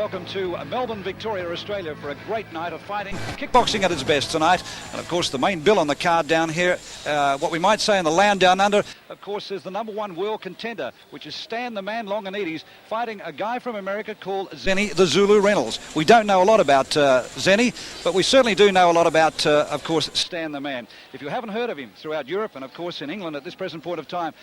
welcome to Melbourne, Victoria, Australia for a great night of fighting. Kickboxing at its best tonight. And of course the main bill on the card down here, what we might say in the land down under, of course is the #1 world contender, which is Stan the Man Longinidis, fighting a guy from America called Zennie the Zulu Reynolds. We don't know a lot about Zennie, but we certainly do know a lot about, of course, Stan the Man. If you haven't heard of him throughout Europe and of course in England at this present point of time,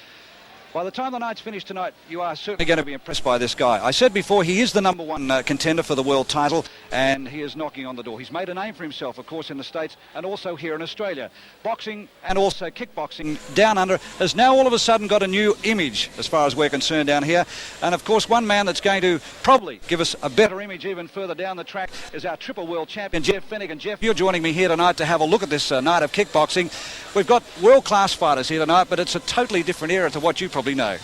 by the time the night's finished tonight, you are certainly going to be impressed by this guy. I said before, he is the #1 contender for the world title, and he is knocking on the door. He's made a name for himself, of course, in the States and also here in Australia. Boxing and also kickboxing down under has now all of a sudden got a new image as far as we're concerned down here. And of course, one man that's going to probably give us a better image even further down the track is our triple world champion, Jeff Finnegan. Jeff, you're joining me here tonight to have a look at this night of kickboxing. We've got world-class fighters here tonight, but it's a totally different era to what you probably know.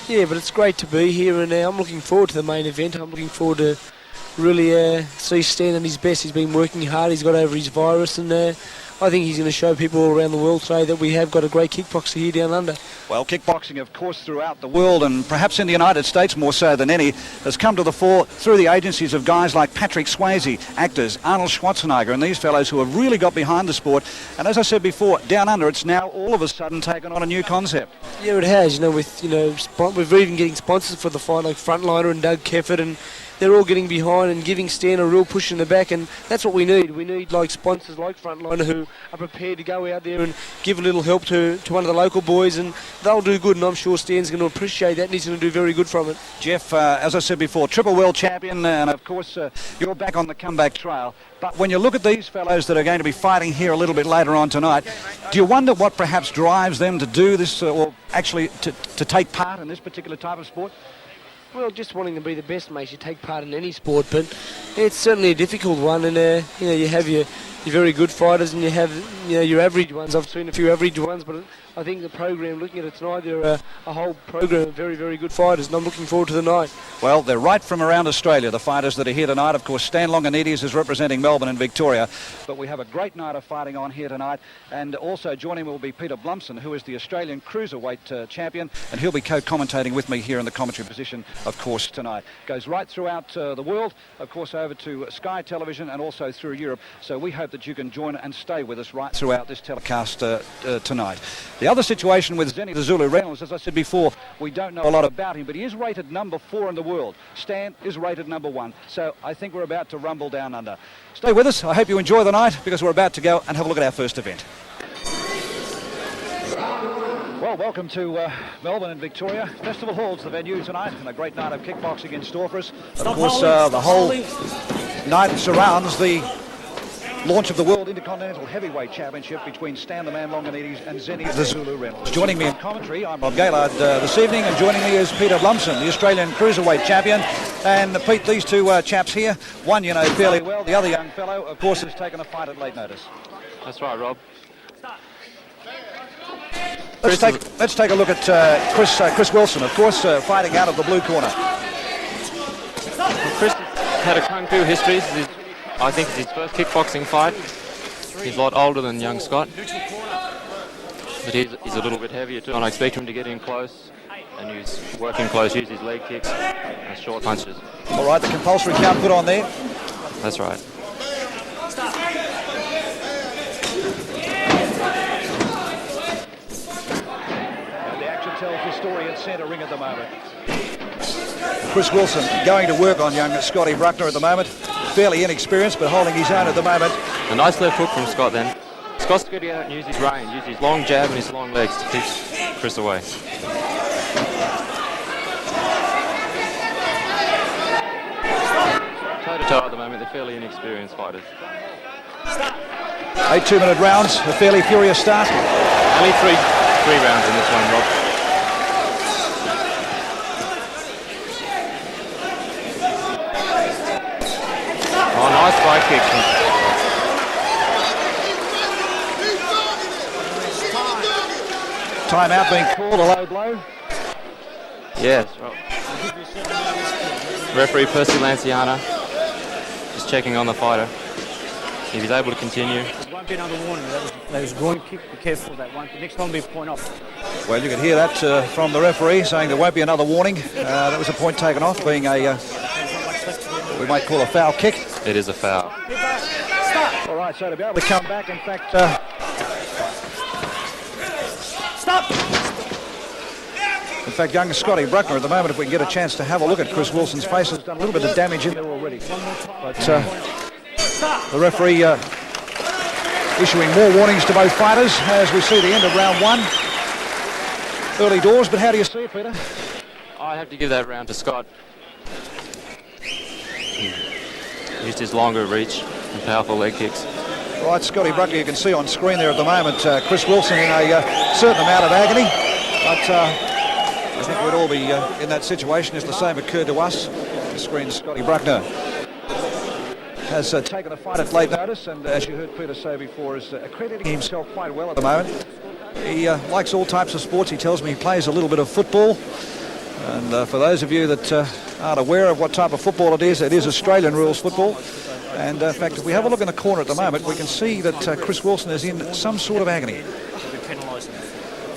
Yeah, but it's great to be here, and I'm looking forward to the main event. I'm looking forward to really see Stan at his best. He's been working hard. He's got over his virus, and I think he's going to show people all around the world today that we have got a great kickboxer here down under. Well, kickboxing, of course, throughout the world, and perhaps in the United States more so than any, has come to the fore through the agencies of guys like Patrick Swayze, actors, Arnold Schwarzenegger, and these fellows who have really got behind the sport. And as I said before, down under, it's now all of a sudden taken on a new concept. Yeah, it has. We're even getting sponsors for the fight, like Frontliner and Doug Kefford, and they're all getting behind and giving Stan a real push in the back, and that's what we need. We need like sponsors like Frontliner who are prepared to go out there and give a little help to one of the local boys, and they'll do good, and I'm sure Stan's going to appreciate that, and he's going to do very good from it. Jeff, as I said before, triple world champion, and of course you're back on the comeback trail. But when you look at these fellows that are going to be fighting here a little bit later on tonight, do you wonder what perhaps drives them to do this, or actually to take part in this particular type of sport? Well, just wanting to be the best makes you take part in any sport, but it's certainly a difficult one, and you have your very good fighters, and you have your average ones. I've seen a few average ones, but I think the program, looking at it tonight, there are a whole program of very, very good fighters, and I'm looking forward to the night. Well, they're right from around Australia, the fighters that are here tonight. Of course, Stan Longinidis is representing Melbourne and Victoria, but we have a great night of fighting on here tonight, and also joining me will be Peter Blumsen, who is the Australian Cruiserweight champion, and he'll be co-commentating with me here in the commentary position, of course, tonight. Goes right throughout the world, of course, over to Sky Television and also through Europe, so we hope that you can join and stay with us right throughout this telecast tonight. The other situation with Zennie the Zulu Reynolds, as I said before, we don't know a lot about him, but he is rated #4 in the world. Stan is rated #1, so I think we're about to rumble down under. Stay with us. I hope you enjoy the night, because we're about to go and have a look at our first event. Well, welcome to Melbourne and Victoria. Festival Hall's the venue tonight, and a great night of kickboxing in store for us. Of course, the whole night surrounds the launch of the World Intercontinental Heavyweight Championship between Stan the Man Longinidis and Zennie the Zulu Reynolds. Joining me in commentary, I'm Rob Gaylard this evening, and joining me is Peter Blumsen, the Australian Cruiserweight Champion. And Pete, these two chaps here, one you know fairly well, the other young fellow, of course, has taken a fight at late notice. That's right, Rob. Let's take a look at Chris Wilson, of course, fighting out of the blue corner. Well, Chris had a kung fu history. I think it's his first kickboxing fight. He's a lot older than young Scott, but he's a little bit heavier too. And I expect him to get in close and use working close, use his leg kicks and short punches. All right, the compulsory count put on there. That's right. And the action tells the story at centre ring at the moment. Chris Wilson going to work on young Scotty Buckner at the moment. Fairly inexperienced, but holding his own at the moment. A nice left hook from Scott then. Scott's going to get out and use his range, use his long jab and his long legs to keep Chris away. Toe-to-toe at the moment, they're fairly inexperienced fighters. 8 2-minute rounds, a fairly furious start. Only three rounds in this one, Rob. Oh, nice spike kick. Timeout being called, a low blow. Yes. Well, referee Percy Lanciana just checking on the fighter. If he's able to continue. There won't be another warning. That was groin kick. Be careful of that one. The next one will be a point off. Well, you can hear that from the referee saying there won't be another warning. That was a point taken off, being a we might call a foul kick. It is a foul. All right, so to be able to come back, in fact... Stop! In fact, young Scotty Buckner, at the moment, if we can get a chance to have a look at Chris Wilson's face, has done a little bit of damage in there already. But the referee issuing more warnings to both fighters as we see the end of round one. Early doors, but how do you see it, Peter? I have to give that round to Scott. Used his longer reach and powerful leg kicks. Right, Scotty Buckner, you can see on screen there at the moment, Chris Wilson in a certain amount of agony. But I think we'd all be in that situation if the same occurred to us. The screen, Scotty Buckner has taken the fight at late notice, and as you heard Peter say before, is accrediting himself quite well at the moment. He likes all types of sports. He tells me he plays a little bit of football. And for those of you that aren't aware of what type of football it is Australian rules football. And in fact, if we have a look in the corner at the moment, we can see that Chris Wilson is in some sort of agony.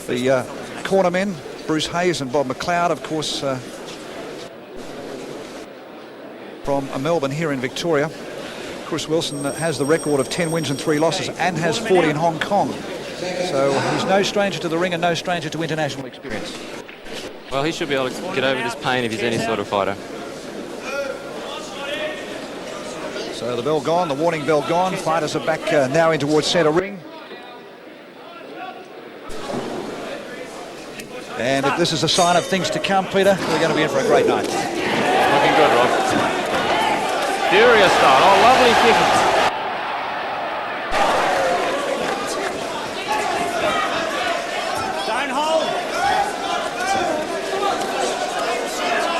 The corner men, Bruce Hayes and Bob McLeod, of course, from Melbourne here in Victoria. Chris Wilson has the record of 10 wins and 3 losses and has 40 in Hong Kong. So he's no stranger to the ring and no stranger to international experience. Well, he should be able to get over this pain if he's any sort of fighter. So the bell gone, the warning bell gone. Fighters are back now in towards centre ring. And if this is a sign of things to come, Peter, we're going to be in for a great night. Looking good, Rob. Furious start. Oh, lovely kicking.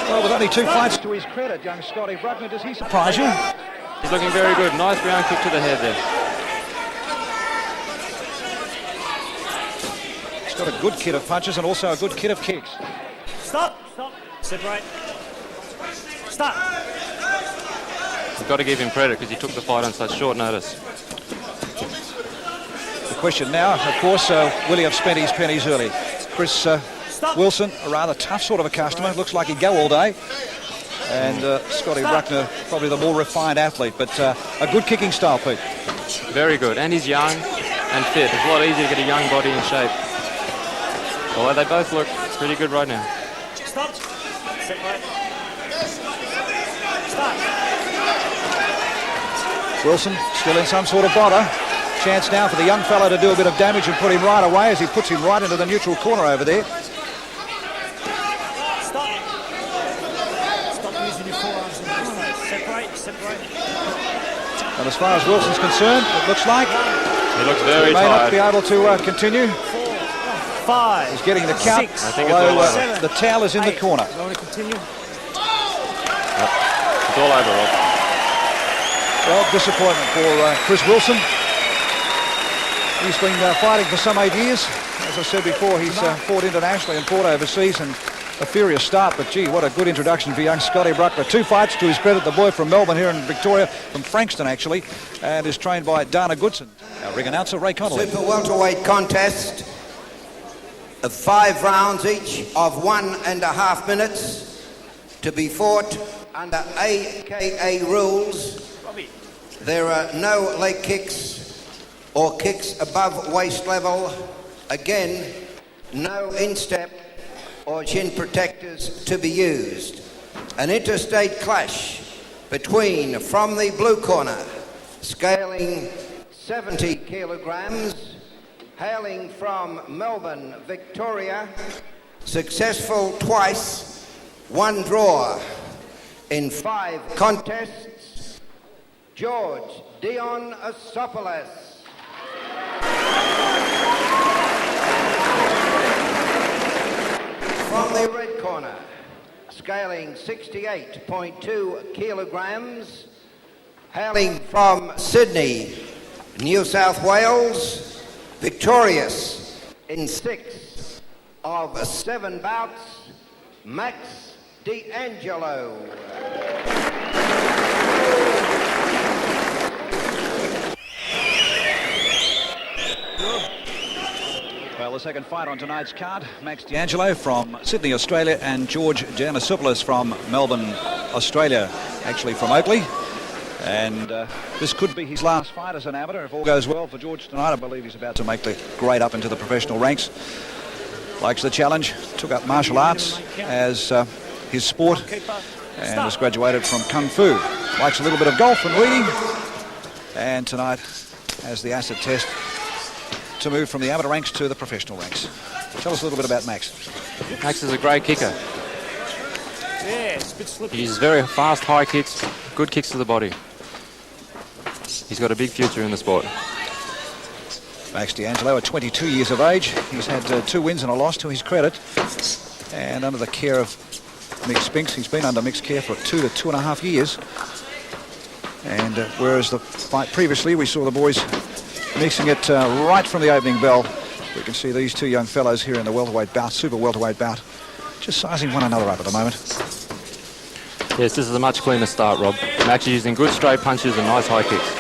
Well, with only 2 fights to his credit, young Scotty Buckner, does he surprise you? He's looking very good. Nice round kick to the head there. He's got a good kit of punches and also a good kit of kicks. Stop! Stop! Separate. Stop! We've got to give him credit because he took the fight on such short notice. The question now, of course, will he have spent his pennies early? Chris Wilson, a rather tough sort of a customer. Looks like he'd go all day. And Scotty Buckner, probably the more refined athlete, but a good kicking style, Pete. Very good. And he's young and fit. It's a lot easier to get a young body in shape. Although they both look pretty good right now. Stop. Separate. Stop. Wilson still in some sort of bother. Chance now for the young fella to do a bit of damage and put him right away as he puts him right into the neutral corner over there. Stop. Stop using your forearms. Separate. Separate. And as far as Wilson's concerned, it looks like he looks very he may not tired. be able to continue. 4, 5. He's getting the count. 6. I think it's all over. The towel is in the corner. You want to continue? It's all over, Rob. Well, disappointment for Chris Wilson. He's been fighting for some 8 years. As I said before, he's fought internationally and fought overseas, and a furious start. But gee, what a good introduction for young Scotty Buckner. 2 fights to his credit. The boy from Melbourne here in Victoria, from Frankston actually, and is trained by Dana Goodson. Our ring announcer, Ray Connolly. Super welterweight contest of 5 rounds each of 1.5 minutes to be fought under AKA rules. There are no leg kicks or kicks above waist level. Again, no instep or chin protectors to be used. An interstate clash between, from the blue corner, scaling 70 kilograms, hailing from Melbourne, Victoria, successful twice, 1 draw in 5 contests, George Dionissopoulos. From the red corner, scaling 68.2 kilograms, hailing from Sydney, New South Wales, victorious in 6 of 7 bouts, Max D'Angelo. Well, Well, the second fight on tonight's card, Max D'Angelo from Sydney, Australia, and George Dionissopoulos from Melbourne, Australia, actually from Oakley. And this could be his last fight as an amateur. If all goes well for George tonight, I believe he's about to make the grade up into the professional ranks. Likes the challenge, took up martial arts as his sport, and has graduated from Kung Fu. Likes a little bit of golf and reading, and tonight has the acid test to move from the amateur ranks to the professional ranks. Tell us a little bit about Max. Max is a great kicker. He uses very fast, high kicks, good kicks to the body. He's got a big future in the sport. Max D'Angelo at 22 years of age. He's had 2 wins and a loss to his credit. And under the care of Mick Spinks, he's been under Mick's care for 2 to 2.5 years. And whereas the fight previously, we saw the boys mixing it right from the opening bell. We can see these 2 young fellows here in the welterweight bout, super welterweight bout, just sizing one another up at the moment. Yes, this is a much cleaner start, Rob. Max is using good straight punches and nice high kicks.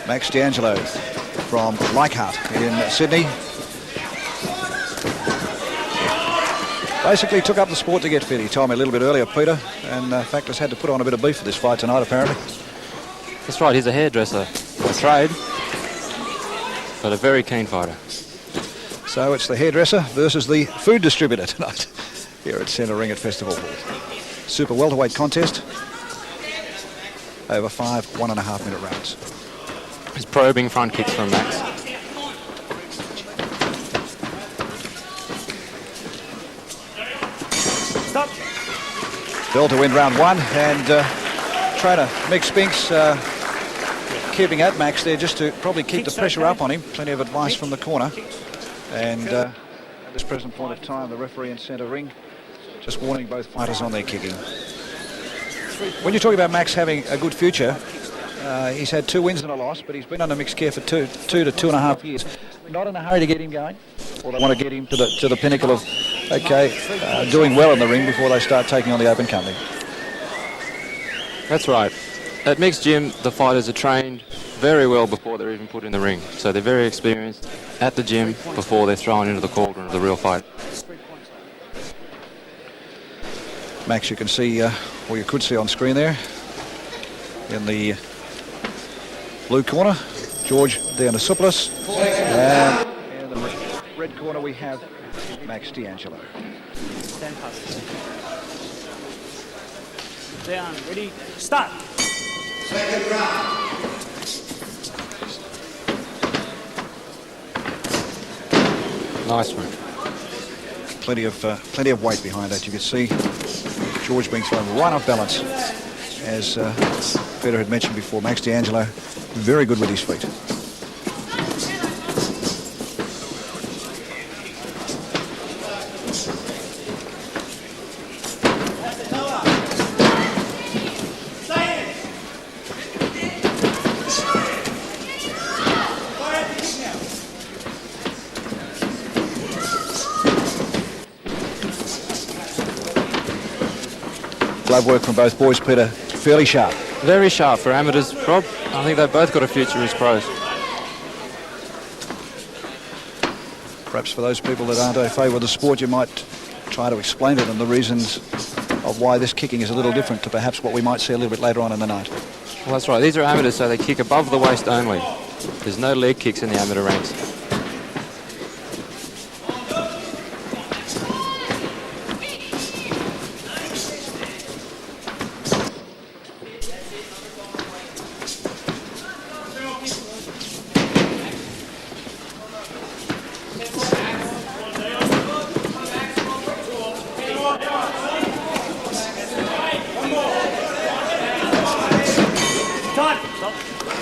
Max D'Angelo from Leichhardt in Sydney. Basically took up the sport to get fit. He told me a little bit earlier, Peter, and in fact has had to put on a bit of beef for this fight tonight, apparently. That's right, he's a hairdresser by trade, but a very keen fighter. So it's the hairdresser versus the food distributor tonight here at Centre Ring at Festival Hall. Super welterweight contest over 5 1.5-minute rounds. His probing front kicks from Max. Stop. Bell to win round 1, and trainer Mick Spinks keeping at Max there just to probably keep the pressure up on him. Plenty of advice from the corner. And at this present point of time, the referee in centre ring just warning both fighters on their kicking. When you're talking about Max having a good future, he's had 2 wins and a loss, but he's been under Mick's care for 2 to 2.5 years. Not in a hurry to get him going, or they want to get him to the pinnacle of, doing well in the ring before they start taking on the open company. That's right. At Mick's gym, the fighters are trained very well before they're even put in the ring. So they're very experienced at the gym before they're thrown into the cauldron of the real fight. Max, you can see, or you could see on screen there, in the blue corner, George Dionissopoulos, and in the red corner we have Max D'Angelo. Stand past. Down, ready, start. Second round. Nice one. Plenty of weight behind that. You can see George being thrown right off balance. As Peter had mentioned before, Max D'Angelo very good with his feet. Glove work from both boys, Peter, fairly sharp. Very sharp for amateurs, Rob. I think they've both got a future as pros. Perhaps for those people that aren't au fait with the sport, you might try to explain to them the reasons of why this kicking is a little different to perhaps what we might see a little bit later on in the night. Well, that's right. These are amateurs, so they kick above the waist only. There's no leg kicks in the amateur ranks.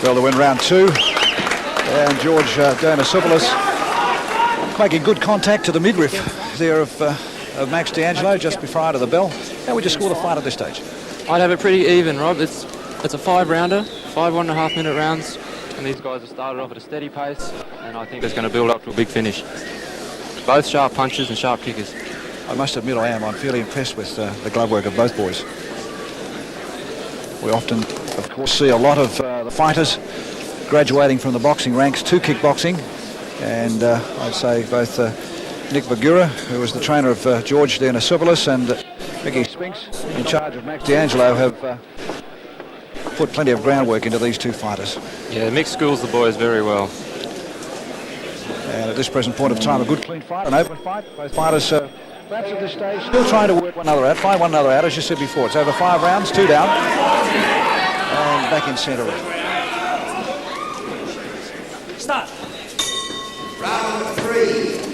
Well, to win round 2, and George Dionissopoulos making good contact to the midriff there of Max D'Angelo just prior to the bell. How would you score the fight at this stage? I'd have it pretty even, Rob. It's a 5-rounder, 5 1.5-minute rounds, and these guys have started off at a steady pace, and I think it's going to build up to a big finish. Both sharp punches and sharp kickers. I must admit I'm fairly impressed with the glove work of both boys. We often, of course, see a lot of the fighters graduating from the boxing ranks to kickboxing. And I'd say both Nick Bagura, who was the trainer of George Dionissopoulos, and Mickey Spinks, in charge of Max D'Angelo, have put plenty of groundwork into these two fighters. Yeah, Mick schools the boys very well. And at this present point of time, a good clean fight, an open fight. Both fighters perhaps at this stage still trying to work one another out, find one another out, as you said before. It's over 5 rounds, 2 down, and back in centre. Start. Round 3.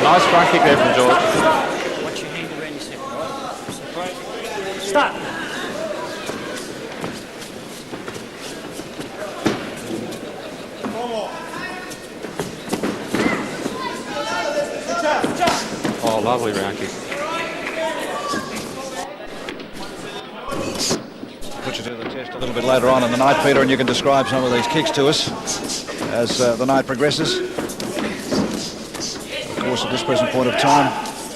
Nice front kick there from George. Watch your hand around your second, right? Start. Oh, lovely round kick. Put you to the test a little bit later on in the night, Peter, and you can describe some of these kicks to us as the night progresses. Of course, at this present point of time,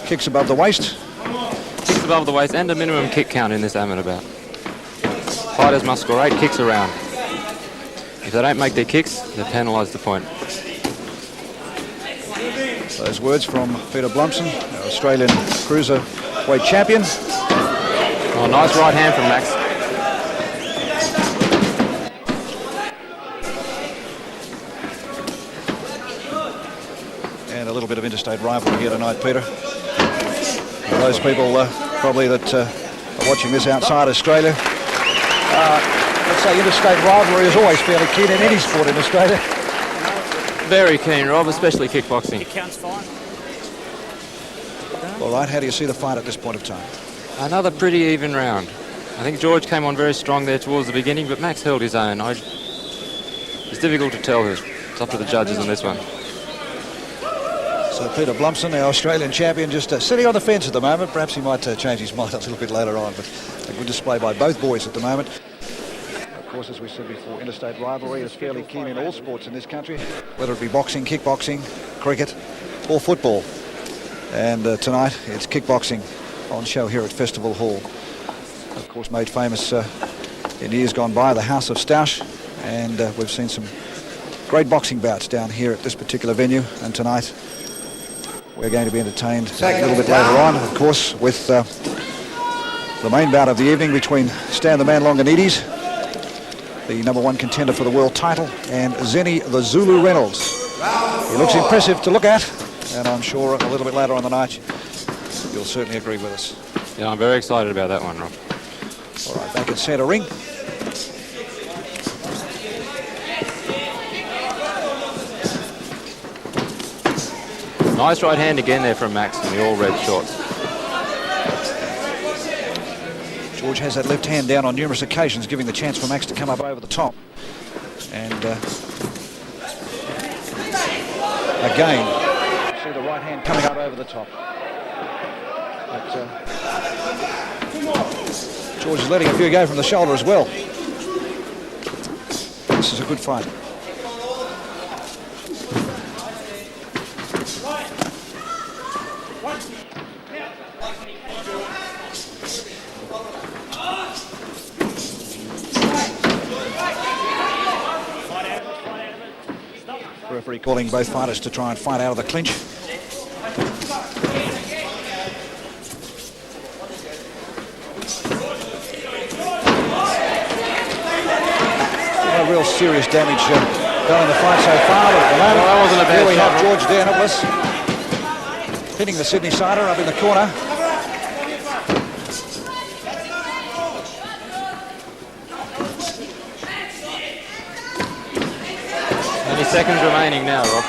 kicks above the waist. Kicks above the waist and a minimum kick count in this amateur bout. Fighters must score 8 kicks a round. If they don't make their kicks, they're penalised the point. Those words from Peter Blumsen, our Australian cruiserweight champion. Oh, nice right hand from Max. And a little bit of interstate rivalry here tonight, Peter. Those people probably that are watching this outside Australia, let's say interstate rivalry is always fairly keen in any sport in Australia. Very keen, Rob, especially kickboxing. It counts fine. All right, how do you see the fight at this point of time? Another pretty even round. I think George came on very strong there towards the beginning, but Max held his own. It's difficult to tell. It's up to the judges on this one. So Peter Blumsen, our Australian champion, just sitting on the fence at the moment. Perhaps he might change his mind a little bit later on, but a good display by both boys at the moment. Of course, as we said before, interstate rivalry is fairly keen in all sports in this country, whether it be boxing, kickboxing, cricket, or football. And tonight, it's kickboxing on show here at Festival Hall. Of course, made famous in years gone by, the House of Stoush, and we've seen some great boxing bouts down here at this particular venue, and tonight we're going to be entertained a little bit later on, of course, with the main bout of the evening between Stan the Man Longinidis, the #1 contender for the world title, and Zennie the Zulu Reynolds. He looks impressive to look at, and I'm sure a little bit later on the night you'll certainly agree with us. Yeah, I'm very excited about that one, Rob. All right, back in centre ring. Nice right hand again there from Max in the all red shorts. George has that left hand down on numerous occasions, giving the chance for Max to come up over the top. And again, see the right hand coming up over the top. But George is letting a few go from the shoulder as well. This is a good fight. Referee calling both fighters to try and fight out of the clinch. No real serious damage done in the fight so far. But at the moment, that wasn't a bad here we shot, have George Dionissopoulos hitting the Sydney sider up in the corner. 20 seconds remaining now, Rob.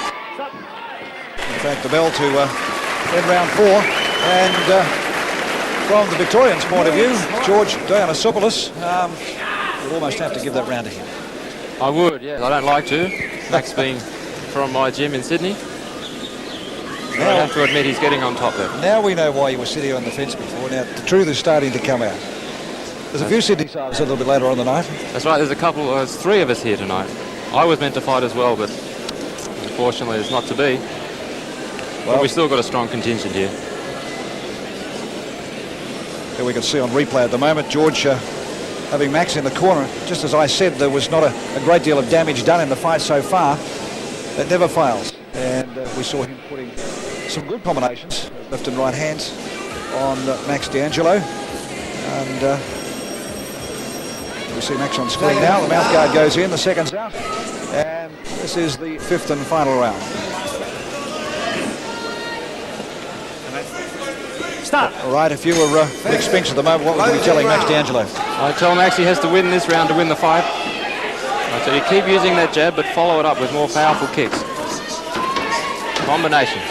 In fact, the bell to end round 4. And from the Victorians' point of view, George Dionissopoulos, you'll almost have to give that round to him. I would, yeah. I don't like to. Max being from my gym in Sydney. I have to admit he's getting on top there. Now we know why you were sitting on the fence before. Now the truth is starting to come out. There's a few Sydney siders a little bit later on the night. That's right, there's 3 of us here tonight. I was meant to fight as well, but unfortunately it's not to be. Well, but we've still got a strong contingent here. Here we can see on replay at the moment, George having Max in the corner. Just as I said, there was not a great deal of damage done in the fight so far. That never fails. And we saw him putting some good combinations, left and right hands, on Max D'Angelo. And we see Max on screen now. The mouth guard goes in, the second's out. And this is the 5th and final round. Stop. All right, if you were Vick Spinks at the moment, what would you be telling Max D'Angelo? I tell Max he has to win this round to win the fight. So you keep using that jab, but follow it up with more powerful kicks. Combinations.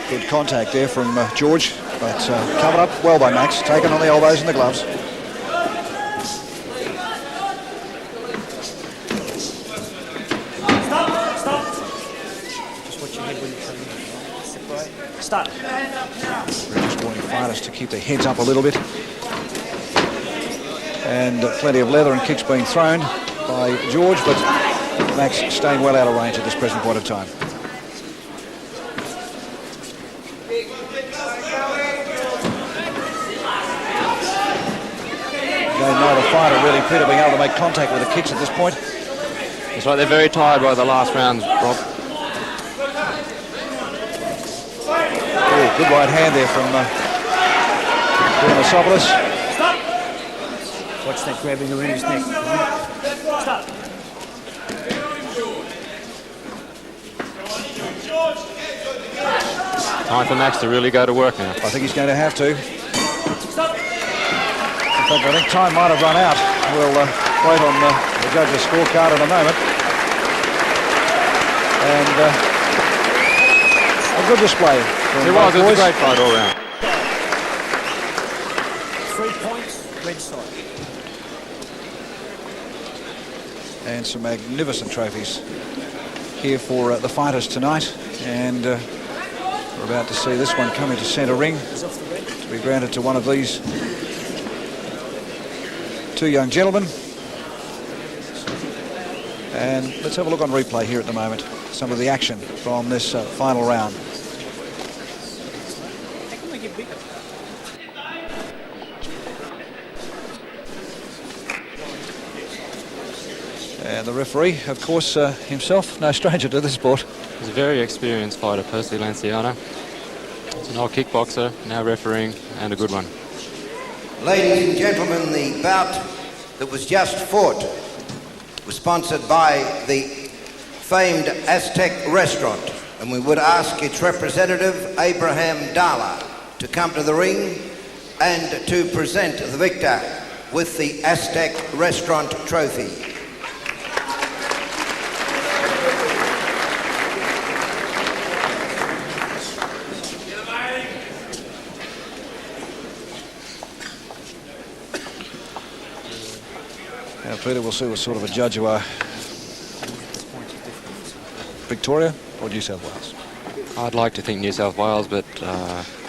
Good contact there from George, but covered up well by Max, taken on the elbows and the gloves. Stop. We're just warning fighters to keep their heads up a little bit. And plenty of leather and kicks being thrown by George, but Max staying well out of range at this present point of time. Neither fighter really appear to being able to make contact with the kicks at this point. That's right, they're very tired by the last rounds, Rob. Oh, good right hand there from Dionissopoulos. Watch that grabbing around his neck. Stop. Time for Max to really go to work now. I think he's going to have to. In fact, I think time might have run out. We'll wait on the judge's scorecard in a moment. And a good display. It was a great fight all round. 3 points, red side. And some magnificent trophies here for the fighters tonight. And we're about to see this one come into centre ring to be granted to one of these 2 young gentlemen. And let's have a look on replay here at the moment. Some of the action from this final round. And the referee, of course, himself, no stranger to this sport. He's a very experienced fighter, Percy Lanciana. He's an old kickboxer, now refereeing, and a good one. Ladies and gentlemen, the bout that was just fought was sponsored by the famed Aztec restaurant, and we would ask its representative, Abraham Dala, to come to the ring and to present the victor with the Aztec restaurant trophy. Now, Peter, we'll see what sort of a judge you are. Victoria or New South Wales? I'd like to think New South Wales, but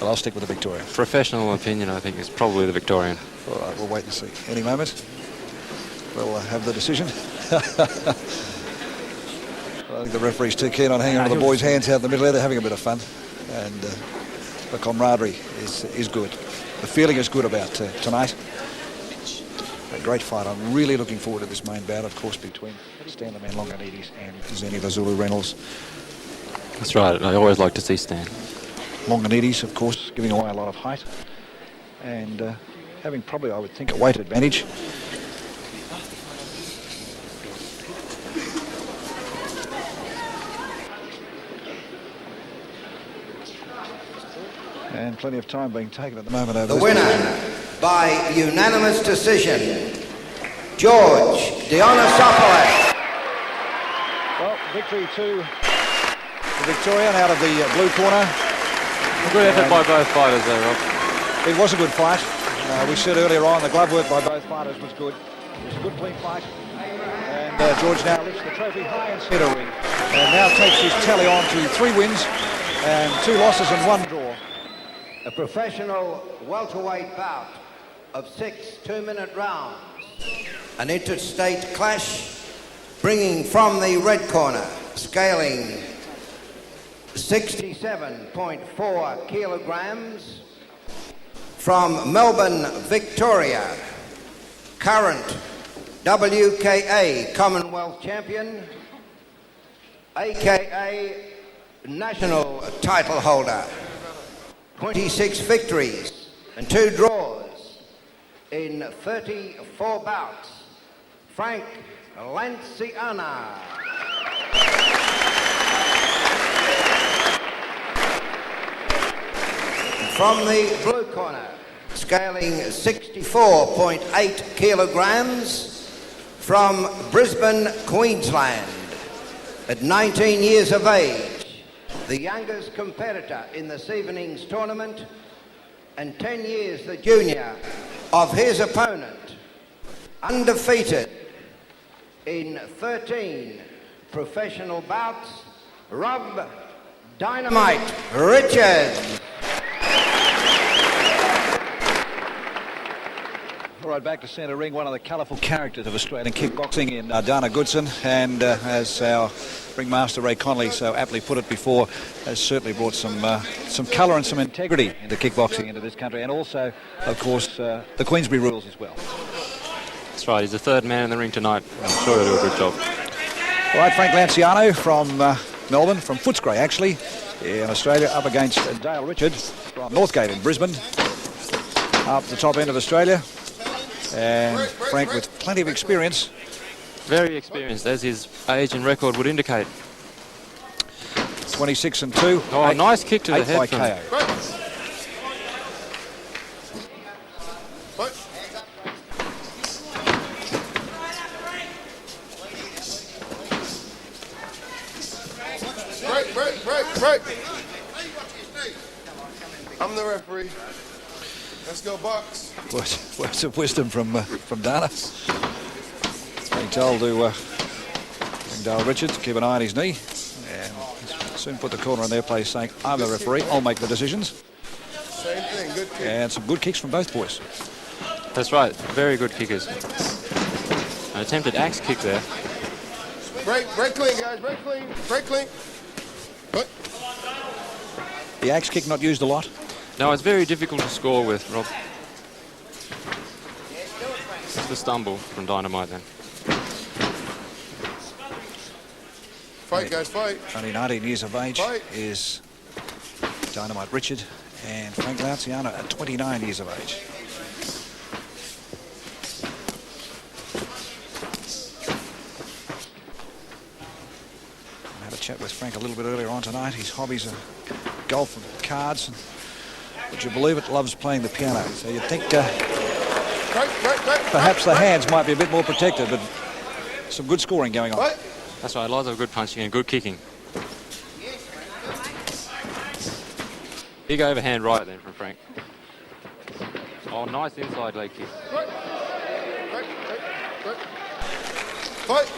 Well, I'll stick with the Victoria. professional opinion, I think, is probably the Victorian. All right, we'll wait and see. Any moment, we'll have the decision. I think the referee's too keen on hanging on the boys' hands out in the middle there. They're having a bit of fun. And the camaraderie is good. The feeling is good about tonight. A great fight. I'm really looking forward to this main bout, of course, between Stan the Man Longinidis and Zennie the Zulu Reynolds. That's right, I always like to see Stan. Longinidis, of course, giving away a lot of height. And having probably, I would think, a weight advantage. And plenty of time being taken at the moment over The this winner, decision. by unanimous decision, George Dionissopoulos. Well, victory to The Victorian out of the blue corner. A good effort by both fighters there, Rob. It was a good fight. We said earlier on the glove work by both fighters was good. It was a good clean fight. And George now lifts the trophy high in centre ring. And now takes his tally on to 3 wins and 2 losses and 1 draw. A professional welterweight bout of 6 2-minute rounds. An interstate clash, bringing from the red corner, scaling 67.4 kilograms, from Melbourne, Victoria, current WKA Commonwealth Champion, aka national title holder, 26 victories and 2 draws in 34 bouts, Frank Lanciana. From the blue corner, scaling 64.8 kilograms, from Brisbane, Queensland, at 19 years of age, the youngest competitor in this evening's tournament, and 10 years the junior of his opponent, undefeated in 13 professional bouts, Rob Dynamite Richards. All right, back to centre ring, one of the colourful characters of Australian kickboxing in Dana Goodson, and as our ringmaster Ray Connolly so aptly put it before, has certainly brought some colour and some integrity into kickboxing into this country, and also, of course, the Queensbury rules as well. That's right, he's the 3rd man in the ring tonight. I'm sure he'll do a good job. All right, Frank Lanciano from Melbourne, from Footscray actually, in Australia, up against Dale Richard from Northgate in Brisbane, up the top end of Australia. And Frank with plenty of experience. Very experienced, as his age and record would indicate. 26 and 2. Oh, a nice kick to the head by from KO. Break. I'm the referee. Let's go, Bucks. Words of wisdom from Dana. Being told to bring Dale Richard to keep an eye on his knee, and soon put the corner in their place saying, I'm the referee, I'll make the decisions. Same thing, good kick. And some good kicks from both boys. That's right, very good kickers. An attempted axe kick there. Break clean, guys, break clean. What? The axe kick not used a lot. No, it's very difficult to score with, Rob. Just a stumble from Dynamite then. Fight, guys, fight. Only 19 years of age Fight. is Dynamite Richard, and Frank Lanciano at 29 years of age. I had a chat with Frank a little bit earlier on tonight. His hobbies are golf and cards. Would you believe it, loves playing the piano. So you'd think perhaps the hands might be a bit more protected, but some good scoring going on. That's right, lots of good punching and good kicking. Big overhand right then from Frank. Oh, nice inside leg kick. Fight.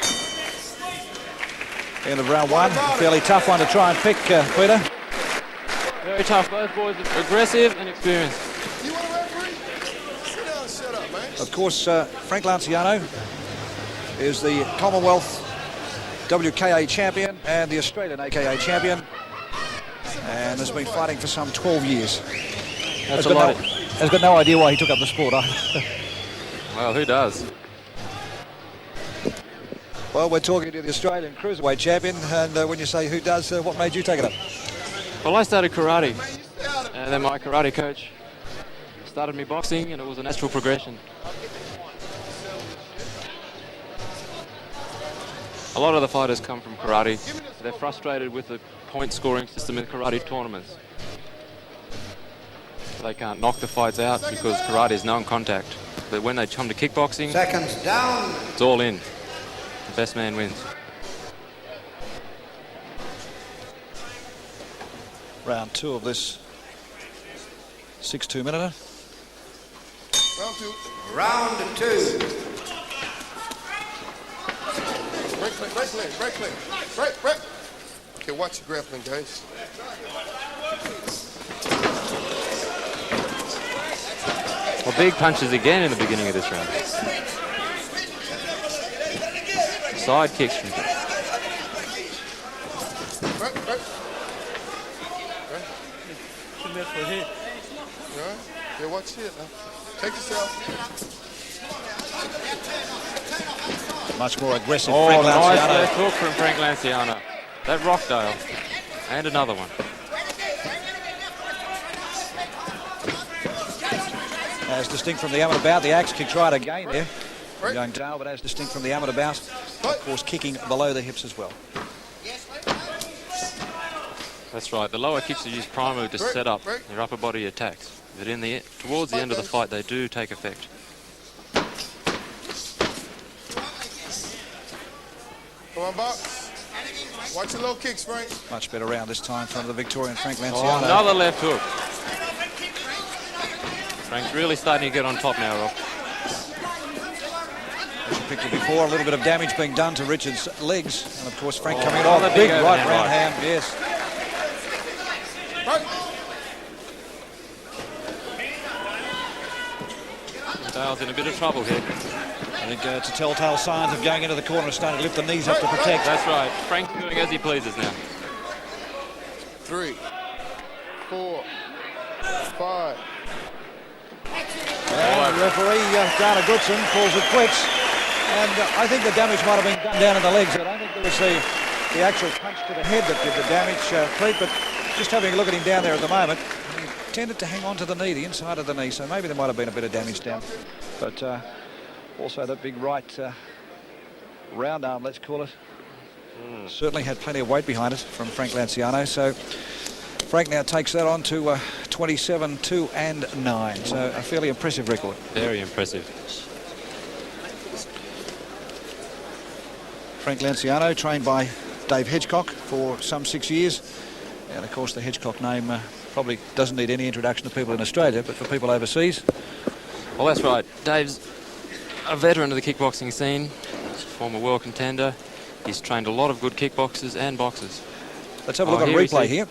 End of round 1. Fairly tough one to try and pick, Peter. Very tough, both boys are aggressive and experienced. You want a referee? Sit down and shut up, man. Of course, Frank Lanciano is the Commonwealth WKA champion and the Australian AKA champion, and has been fighting for some 12 years. That's a lot. Has got no idea why he took up the sport. Well, who does? Well, we're talking to the Australian Cruiserweight champion, and when you say who does, what made you take it up? Well, I started karate, and then my karate coach started me boxing, and it was a natural progression. A lot of the fighters come from karate. They're frustrated with the point scoring system in karate tournaments. They can't knock the fights out because karate is non-contact. But when they come to kickboxing, Seconds down. it's all in. The best man wins. Round 2 of this 6-2 minute. Round 2. Round 2. Break. Okay, watch your grappling, guys. Well, big punches again in the beginning of this round. Side kicks from Break. Yeah, watch it now. Take yourself. Much more aggressive. Oh, Frank nice Lanciana. left hook from Frank Lanciana. That Rockdale. And another one. As distinct from the amateur bout, the axe kick's right again there. Young Dale, but as distinct from the amateur bout, of course, kicking below the hips as well. That's right. The lower kicks are used primarily to set up your upper body attacks. But towards the end of the fight, they do take effect. Come on, box. Watch your low kicks, Frank. Much better round this time from the Victorian Frank Oh, Lanciana. another left hook. Frank's really starting to get on top now, Rob. As you picked it before, a little bit of damage being done to Richard's legs. And of course, Frank coming another off. Big big right overhand round right. hand, yes. Right. Dale's in a bit of trouble here. I think it's a telltale sign of going into the corner and starting to lift the knees up to protect. That's right. Frank's doing as he pleases now. 3, 4, 5. And referee Dana Goodson calls it quits. And I think the damage might have been done down in the legs. I don't think there was the actual punch to the head that did the damage, Pete, but just having a look at him down there at the moment, he tended to hang on to the knee, the inside of the knee, so maybe there might have been a bit of damage down. But also that big right round arm, let's call it, certainly had plenty of weight behind it from Frank Lanciano. So Frank now takes that on to 27-2-9, so a fairly impressive record. Very impressive. Frank Lanciano, trained by Dave Hedgecock for some 6 years. And of course the Hedgecock name probably doesn't need any introduction to people in Australia, but for people overseas. Well, that's right. Dave's a veteran of the kickboxing scene, former world contender. He's trained a lot of good kickboxers and boxers. Let's have a look at a replay here.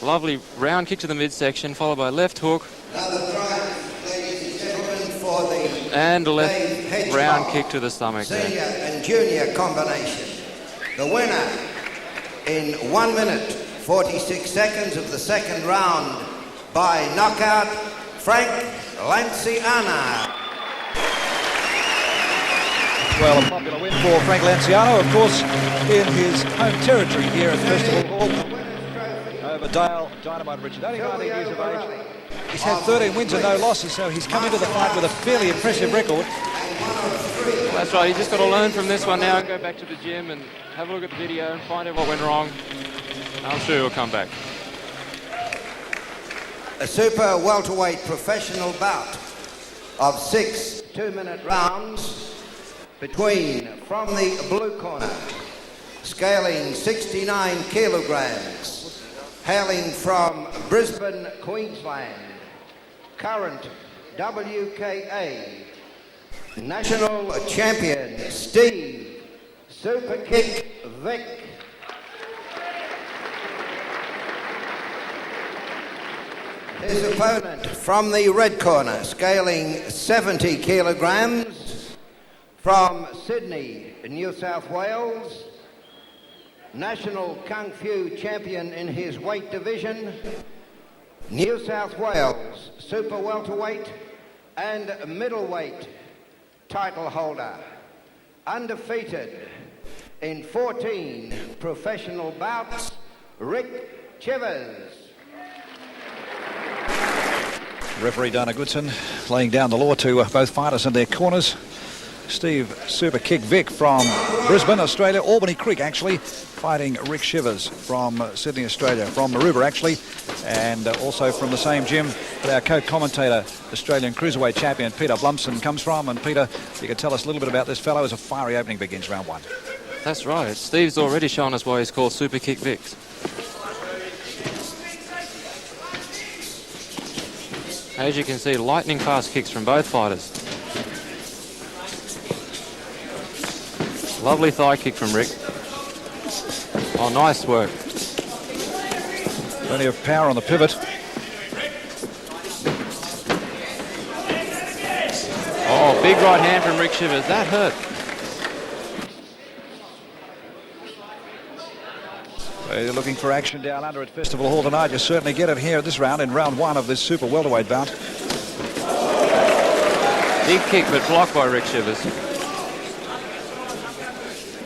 Lovely round kick to the midsection, followed by left hook. Ladies and gentlemen, for the And a left Dave Hedgecock round kick to the stomach senior there. and junior combination. The winner in 1 minute 46 seconds of the second round by knockout, Frank Lanciana. Well, a popular win for Frank Lanciano, of course, in his home territory here at Festival Hall. Over Dale Dynamite Richard, only 19 years of age. He's had 13 wins and no losses, so he's come into the fight with a fairly impressive record. Well, that's right. He's just got to learn from this one now and go back to the gym and have a look at the video and find out what went wrong. I'm sure he'll come back. A super welterweight professional bout of 6 two-minute rounds between, from the blue corner, scaling 69 kilograms, hailing from Brisbane, Queensland, current WKA national champion Steve Superkick Vick. His opponent from the red corner, scaling 70 kilograms, from Sydney, New South Wales, national Kung Fu champion in his weight division, New South Wales super welterweight and middleweight title holder, undefeated in 14 professional bouts, Rick Chivers. Referee Dana Goodson laying down the law to both fighters in their corners. Steve Superkick Vick from Brisbane, Australia, Albany Creek actually, fighting Rick Chivers from Sydney, Australia, from Maroubra actually, and also from the same gym that our co-commentator, Australian Cruiserweight champion Peter Blumsen comes from. And Peter, you can tell us a little bit about this fellow as a fiery opening begins round one. That's right. Steve's already shown us why he's called Superkick Vick. As you can see, lightning fast kicks from both fighters. Lovely thigh kick from Rick. Oh, nice work. Plenty of power on the pivot. Oh, big right hand from Rick Chivers. That hurt. Well, you're looking for action down under at Festival Hall tonight. You certainly get it here this round, in round one of this super welterweight bout. Big kick, but blocked by Rick Chivers.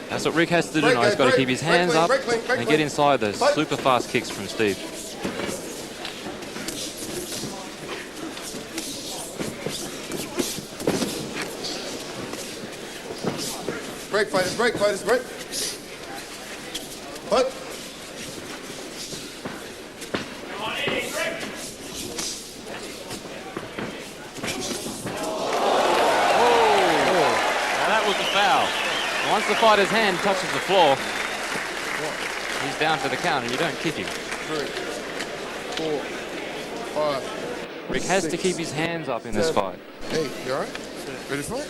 That's what Rick has to do now. He's got to keep his hands up and get inside those super fast kicks from Steve. Break, fighters, break, fighters, break. What? Now that was a foul. Once the fighter's hand touches the floor, he's down for the count and you don't kick him. 3, 4, 5. Rick has to keep his hands up in this fight. 8, you all right? Ready to fight?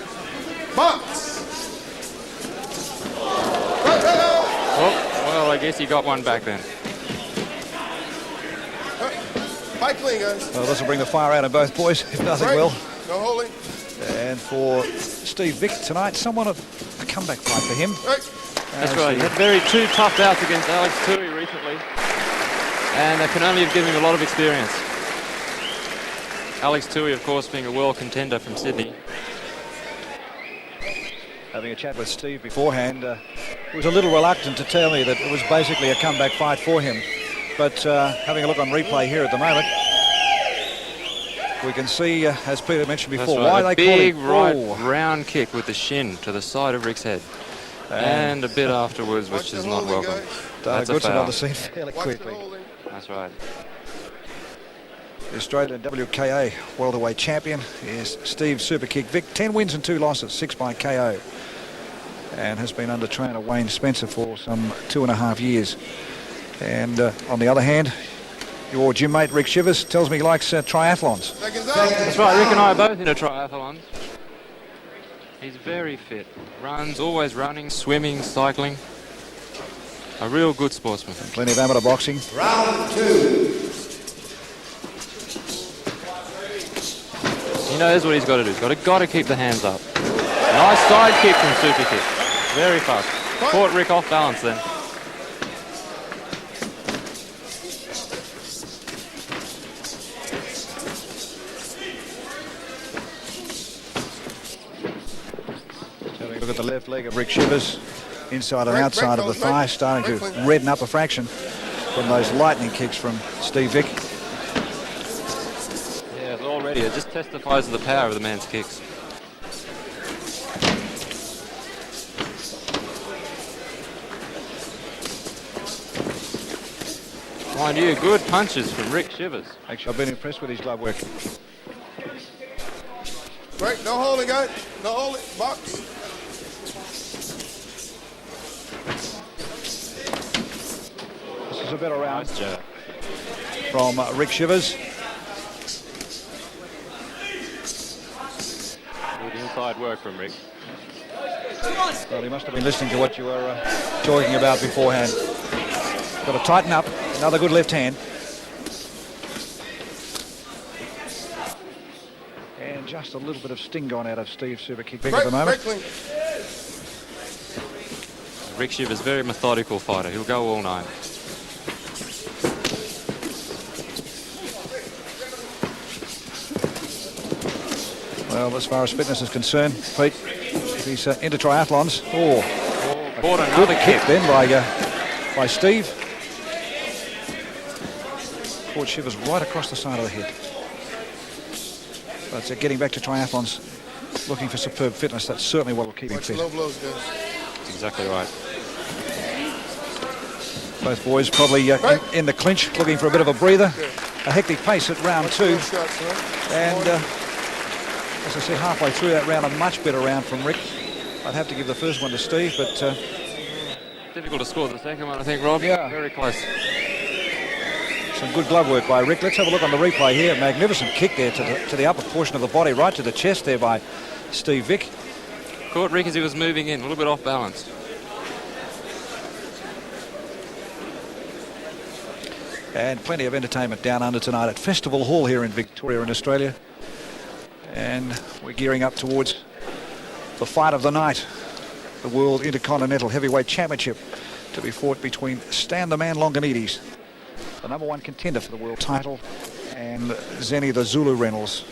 Box! Oh, well, I guess he got one back then. Fight clean, guys. Well, this will bring the fire out of both boys, if nothing Break. will. No holding. And for Steve Vick tonight, somewhat of a comeback fight for him. Break. That's right. He had two tough bouts against Alex Tui recently, and that can only have given him a lot of experience. Alex Tui, of course, being a world contender from Sydney. Having a chat with Steve beforehand, he was a little reluctant to tell me that it was basically a comeback fight for him. But having a look on replay here at the moment, we can see, as Peter mentioned before, Right, why they call it big right round kick with the shin to the side of Rick's head. And a bit afterwards, which is not welcome. That's a good to foul. the scene fairly quickly. That's right. The Australian WKA welterweight champion is Steve Superkick Vick. 10 wins and 2 losses, 6 by KO. And has been under trainer Wayne Spencer for some 2.5 years. And on the other hand, your gym mate Rick Chivers tells me he likes triathlons. That's right, Rick and I are both into triathlons. He's very fit. Runs, always running, swimming, cycling. A real good sportsman. And plenty of amateur boxing. Round 2. He knows what he's got to do. He's got to keep the hands up. Nice side kick from Superkick. Very fast. Caught Rick off balance then. Having a look at the left leg of Rick Chivers. Inside and outside of the thigh, starting to redden up a fraction from those lightning kicks from Steve Vick. Yeah, already it just testifies to the power of the man's kicks. Mind you, good punches from Rick Chivers. Actually, I've been impressed with his glove work. Break. No holding, guys. No holding. Box. This is a better round Nice jab. from Rick Chivers. Good inside work from Rick. Well, he must have been listening to what you were talking about beforehand. Got to tighten up. Another good left hand. And just a little bit of sting gone out of Steve Superkick Vick at the moment. Rick Chivers, very methodical fighter. He'll go all night. Well, as far as fitness is concerned, Pete, he's into triathlons. Oh, Caught good another kick kick. then by Steve. Caught Chivers right across the side of the head. But getting back to triathlons, looking for superb fitness, that's certainly what will keep him Watch the fit. low blows, guys. That's exactly right. Both boys probably in the clinch, looking for a bit of a breather. A hectic pace at round 2. And as I said, halfway through that round, a much better round from Rick. I'd have to give the first one to Steve, but Difficult to score the second one, I think, Rob. Yeah. Very close. Some good glove work by Rick. Let's have a look on the replay here. Magnificent kick there to the upper portion of the body, right to the chest there by Steve Vick. Caught Rick as he was moving in, a little bit off balance. And plenty of entertainment down under tonight at Festival Hall here in Victoria in Australia. And we're gearing up towards the fight of the night, the World Intercontinental Heavyweight Championship, to be fought between Stan the Man Longinidis, the #1 contender for the world title, and Zennie the Zulu Reynolds.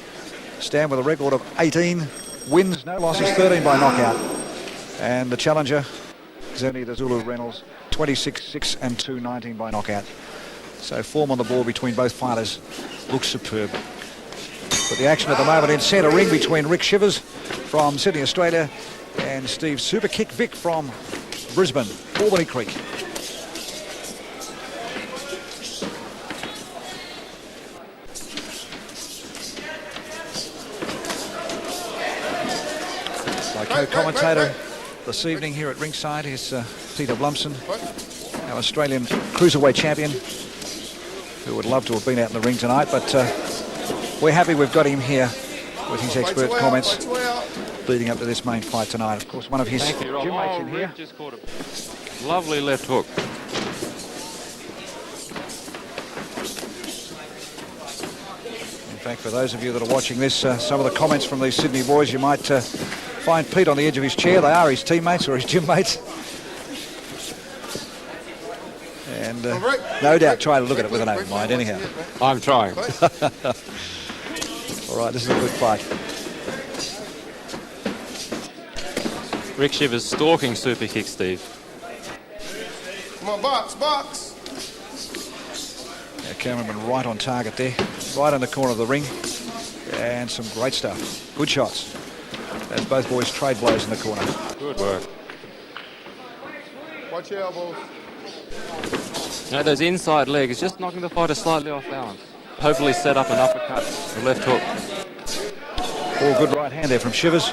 Stan with a record of 18 wins, no losses, 13 by knockout. And the challenger, Zennie the Zulu Reynolds, 26-6 and 2, 19 by knockout. So form on the board between both fighters looks superb. But the action at the moment in centre ring between Rick Chivers from Sydney, Australia, and Steve Superkick Vick from Brisbane, Albany Creek. My co-commentator this evening here at ringside is Peter Blumsen, our Australian cruiserweight champion, who would love to have been out in the ring tonight, but we're happy we've got him here with his expert comments leading up to this main fight tonight. Of course, one of his gymmates in here. Just caught a lovely left hook. In fact, for those of you that are watching this, some of the comments from these Sydney boys, you might find Pete on the edge of his chair. They are his teammates or his gym mates. And no doubt try to look at it with an open mind anyhow. I'm trying. All right, this is a good fight. Rick Chivers stalking super kick, Steve. Come on, box. Yeah, cameraman right on target there, right in the corner of the ring, and some great stuff. Good shots. As both boys trade blows in the corner. Good work. Watch your elbows. You know, those inside legs, just knocking the fighter slightly off balance. Hopefully set up an uppercut, a left hook. Oh, good right hand there from Chivers.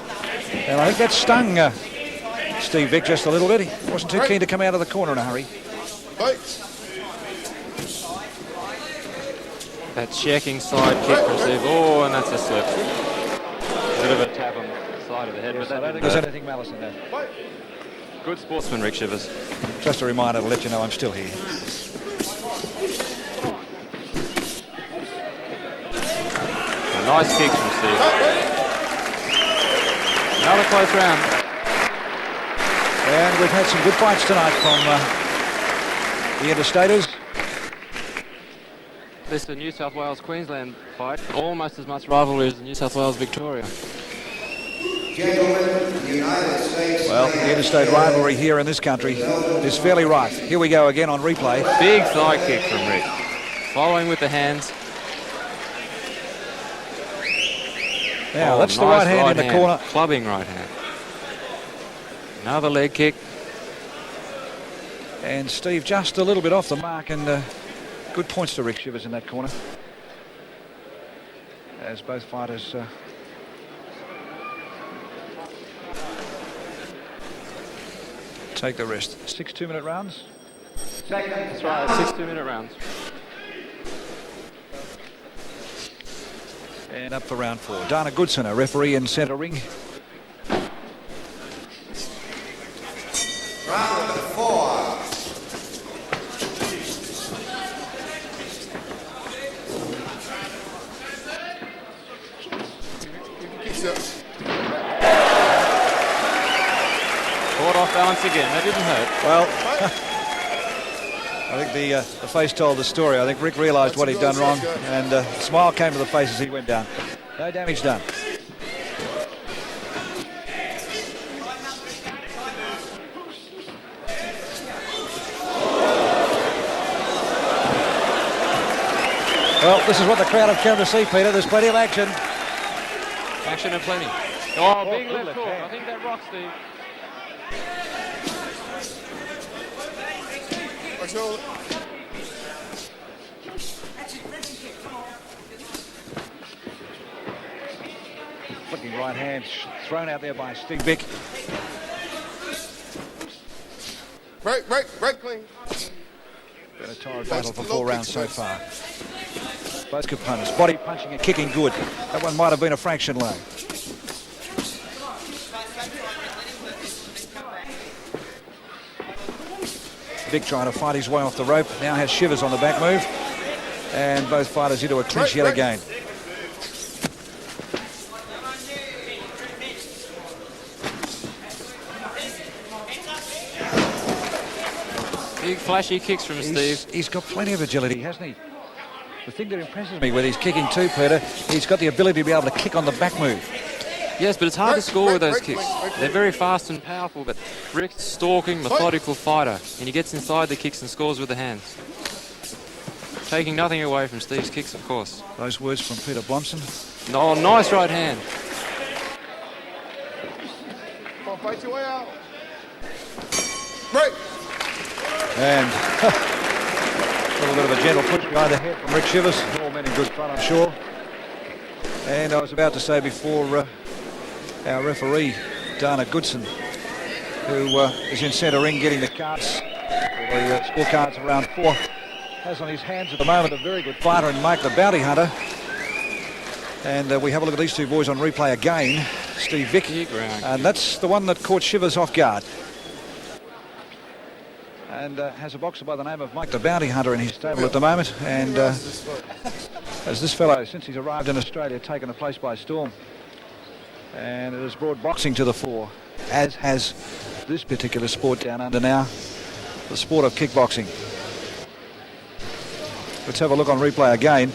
And I think that stung Steve Vick just a little bit. He wasn't too keen to come out of the corner in a hurry. That checking side kick from Steve. Oh, and that's a slip. Bit of a tap on the side of the head, Yes, but I don't think there's anything malice in that. good sportsman, Rick Chivers. Just a reminder to let you know I'm still here. A nice kick from Steve. Another close round. And we've had some good fights tonight from the interstaters. This is a New South Wales-Queensland fight. Almost as much rivalry as the New South Wales-Victoria. Gentlemen, the United States. Well, the interstate rivalry here in this country is fairly rife. Here we go again on replay. Big thigh kick from Rick. Following with the hands. Now, that's the nice right hand in the corner. Clubbing right hand. Another leg kick. And Steve just a little bit off the mark, and good points to Rick Chivers in that corner. As both fighters take the rest. 6 2-minute rounds. That's right, 6 2-minute rounds. And up for round 4. Dana Goodson, a referee in centre ring. Round 4. Caught off balance again. That didn't hurt. Well, I think the face told the story. I think Rick realised what he'd done wrong, and a smile came to the face as he went down. No damage done. Well, this is what the crowd have come to see, Peter. There's plenty of action. Action and plenty. Oh, big good left left hook. hand. I think that rocks Steve. Watch your Flicking right hand thrown out there by Steve Vick. break clean. Been a torrid battle for 4 rounds so far. Both opponents body punching and kicking good. That one might have been a fraction low. Vick trying to fight his way off the rope. Now has Chivers on the back move. And both fighters into a clinch yet again. Big flashy kicks from Steve. He's got plenty of agility, hasn't he? The thing that impresses me with his kicking too, Peter, he's got the ability to be able to kick on the back move. Yes, but it's hard to score with those kicks. They're very fast and powerful, but Rick's stalking, methodical fighter, and he gets inside the kicks and scores with the hands. Taking nothing away from Steve's kicks, of course. Those words from Peter Blomson. No, nice right hand. Come on, fight your way out. Break. And a little bit of a gentle push behind the head from Rick Chivers. All men in good fun, I'm sure. And I was about to say before our referee, Dana Goodson, who is in centre ring getting the cards, the scorecards of round 4, has on his hands at the moment a very good fighter in Mike the Bounty Hunter. And we have a look at these two boys on replay again. Steve Vick, and that's the one that caught Chivers off guard. And has a boxer by the name of Mike the Bounty Hunter in his stable at the moment. And as this fellow, since he's arrived in Australia, taken the place by storm. And it has brought boxing to the fore, as has this particular sport down under now, the sport of kickboxing. Let's have a look on replay again.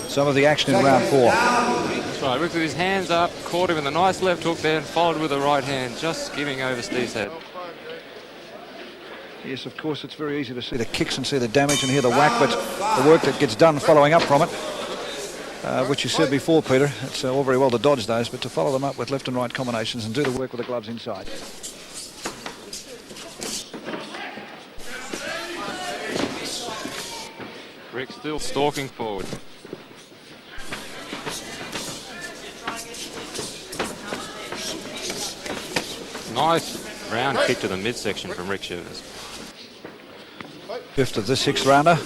Some of the action in round 4. That's right, Rick with his hands up, caught him with a nice left hook there, and followed with a right hand, just giving over Steve's head. Yes, of course, it's very easy to see the kicks and see the damage and hear the whack, but the work that gets done following up from it, which you said before, Peter, it's all very well to dodge those, but to follow them up with left and right combinations and do the work with the gloves inside. Rick still stalking forward. Nice round kick to the midsection from Rick Chivers. 5th of the 6th rounder.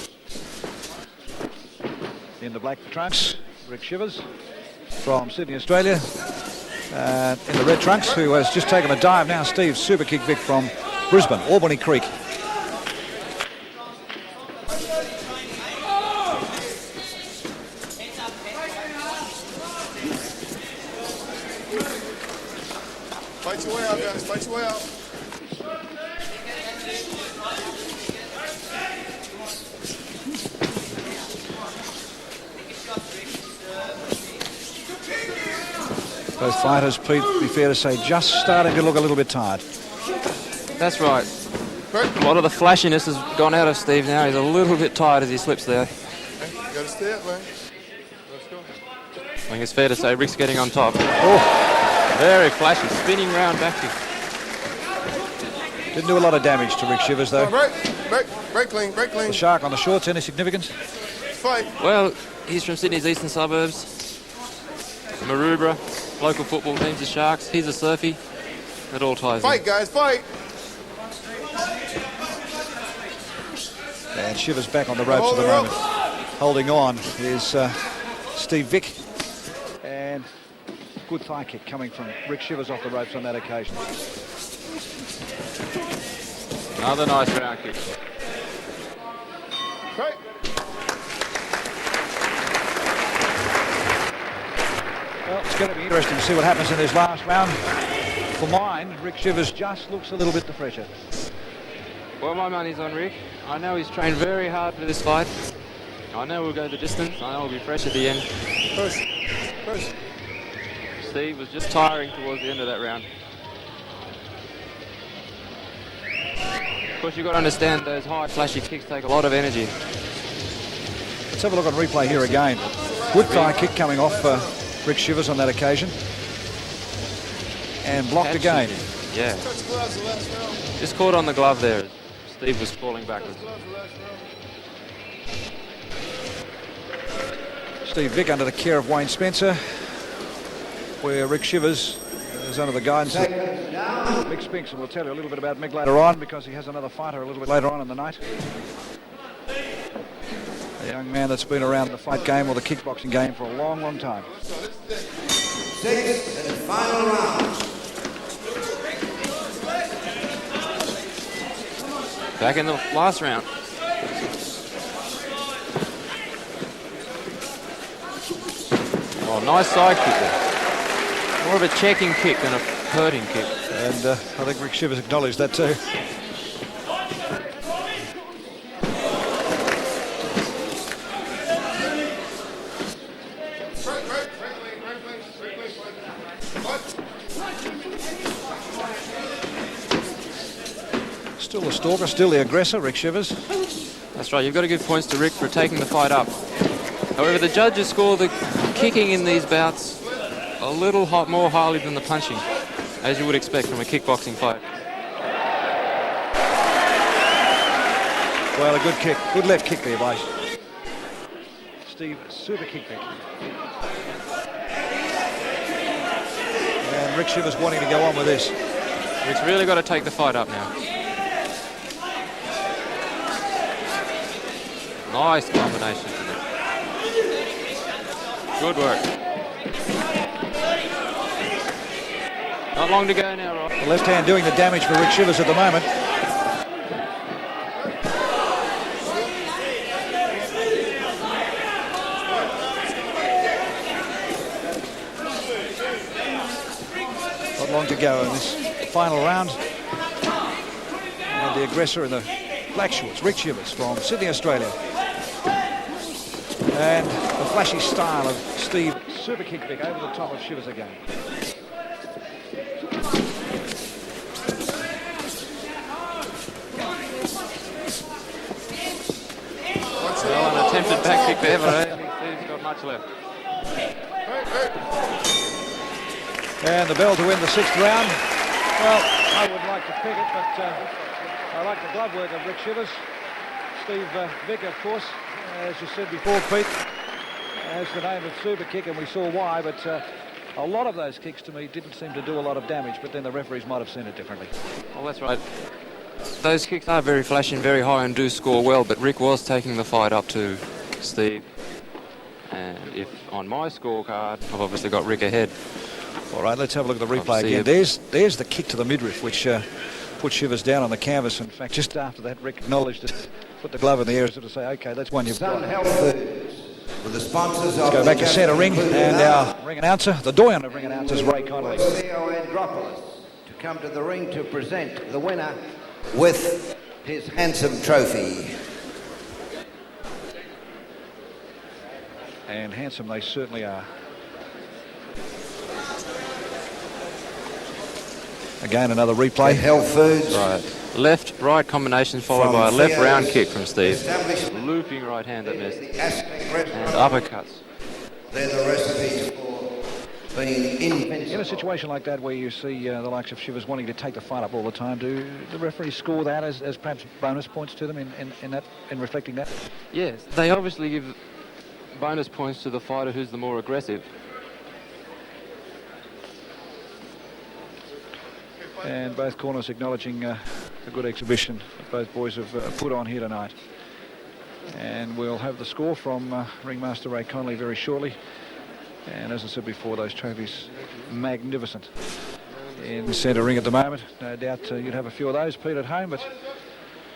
In the black trunks, Rick Chivers from Sydney, Australia. In the red trunks, who has just taken a dive now, Steve Superkick Vick from Brisbane, Albany Creek. Fight your way out, guys. Fight your way out. Both fighters, Pete, be fair to say, just starting to look a little bit tired. That's right. A lot of the flashiness has gone out of Steve now. He's a little bit tired as he slips there. Okay, you gotta stay up, man. Let's go. I think it's fair to say Rick's getting on top. Oh, very flashy, spinning round back kick. Didn't do a lot of damage to Rick Chivers, though. Break clean, break clean. The shark on the shorts, any significance? Fight. Well, he's from Sydney's eastern suburbs. Maroubra, local football team's the Sharks. He's a surfy. It all ties Fight, in. guys, fight. And Chivers back on the ropes at the moment. Holding on is Steve Vick. And good thigh kick coming from Rick Chivers off the ropes on that occasion. Another nice round kick. Fight. Well, it's going to be interesting to see what happens in this last round. For mine, Rick Chivers just looks a little bit the fresher. Well, my money's on Rick. I know he's trained very hard for this fight. I know we'll go the distance. I know we'll be fresh at the end. First. Steve was just tiring towards the end of that round. Of course, you've got to understand those high flashy kicks take a lot of energy. Let's have a look on replay here again. Good thigh kick coming off Rick Chivers on that occasion. And blocked again. Yeah. Touch gloves the last round. Just caught on the glove there. Steve was falling backwards. Steve Vick under the care of Wayne Spencer, where Rick Chivers is under the guidance of Mick Spinks, and we'll tell you a little bit about Mick later on because he has another fighter a little bit later on in the night. A young man that's been around the fight game or the kickboxing game for a long, long time. Sixth and final round. Back in the last round. Oh, nice side kick there. More of a checking kick than a hurting kick. And I think Rick Chivers acknowledged that too. Still the stalker, still the aggressor, Rick Chivers. That's right, you've got to give points to Rick for taking the fight up. However, the judges score the kicking in these bouts a little more highly than the punching, as you would expect from a kickboxing fight. Well, a good kick, good left kick there by Steve SUPERKICK. And Rick Chivers wanting to go on with this. Rick's really got to take the fight up now. Nice combination. Good work. Not long to go now, Rob. The left hand doing the damage for Rick Chivers at the moment. Not long to go in this final round. And the aggressor in the black shorts, Rick Chivers from Sydney, Australia. And the flashy style of Steve SUPERKICK Vick over the top of Chivers again. Well, an attempted back kick there, but I don't think Steve's got much left. And the bell to win the sixth round. Well, I would like to pick it, but I like the glove work of Rick Chivers. Steve Vick, of course, as you said before, Pete, has the name of SUPERKICK, and we saw why, but a lot of those kicks to me didn't seem to do a lot of damage, but then the referees might have seen it differently. Well, that's right. Those kicks are very flashy and very high and do score well, but Rick was taking the fight up to Steve. And if on my scorecard, I've obviously got Rick ahead. All right, let's have a look at the replay again. There's the kick to the midriff, which put Chivers down on the canvas. In fact, just after that, Rick acknowledged it, put the glove in the air as if to say, OK, that's one you've got. With the sponsors Let's go back to centre ring, and our ring announcer, the doyen of ring announcers, Ray Connolly. To come to the ring to present the winner with his handsome trophy. And handsome they certainly are. Again, another replay. Health Foods. Right. Left-right combination followed by a left round kick from Steve. Looping right hand that missed. And uppercuts. They're the recipes for being invincible. In a situation like that where you see the likes of Chivers wanting to take the fight up all the time, do the referees score that as perhaps bonus points to them in reflecting that? Yes, they obviously give bonus points to the fighter who's the more aggressive. And both corners acknowledging a good exhibition that both boys have put on here tonight. And we'll have the score from ringmaster Ray Connolly very shortly. And as I said before, those trophies magnificent in the centre ring at the moment. No doubt you'd have a few of those, Pete, at home, but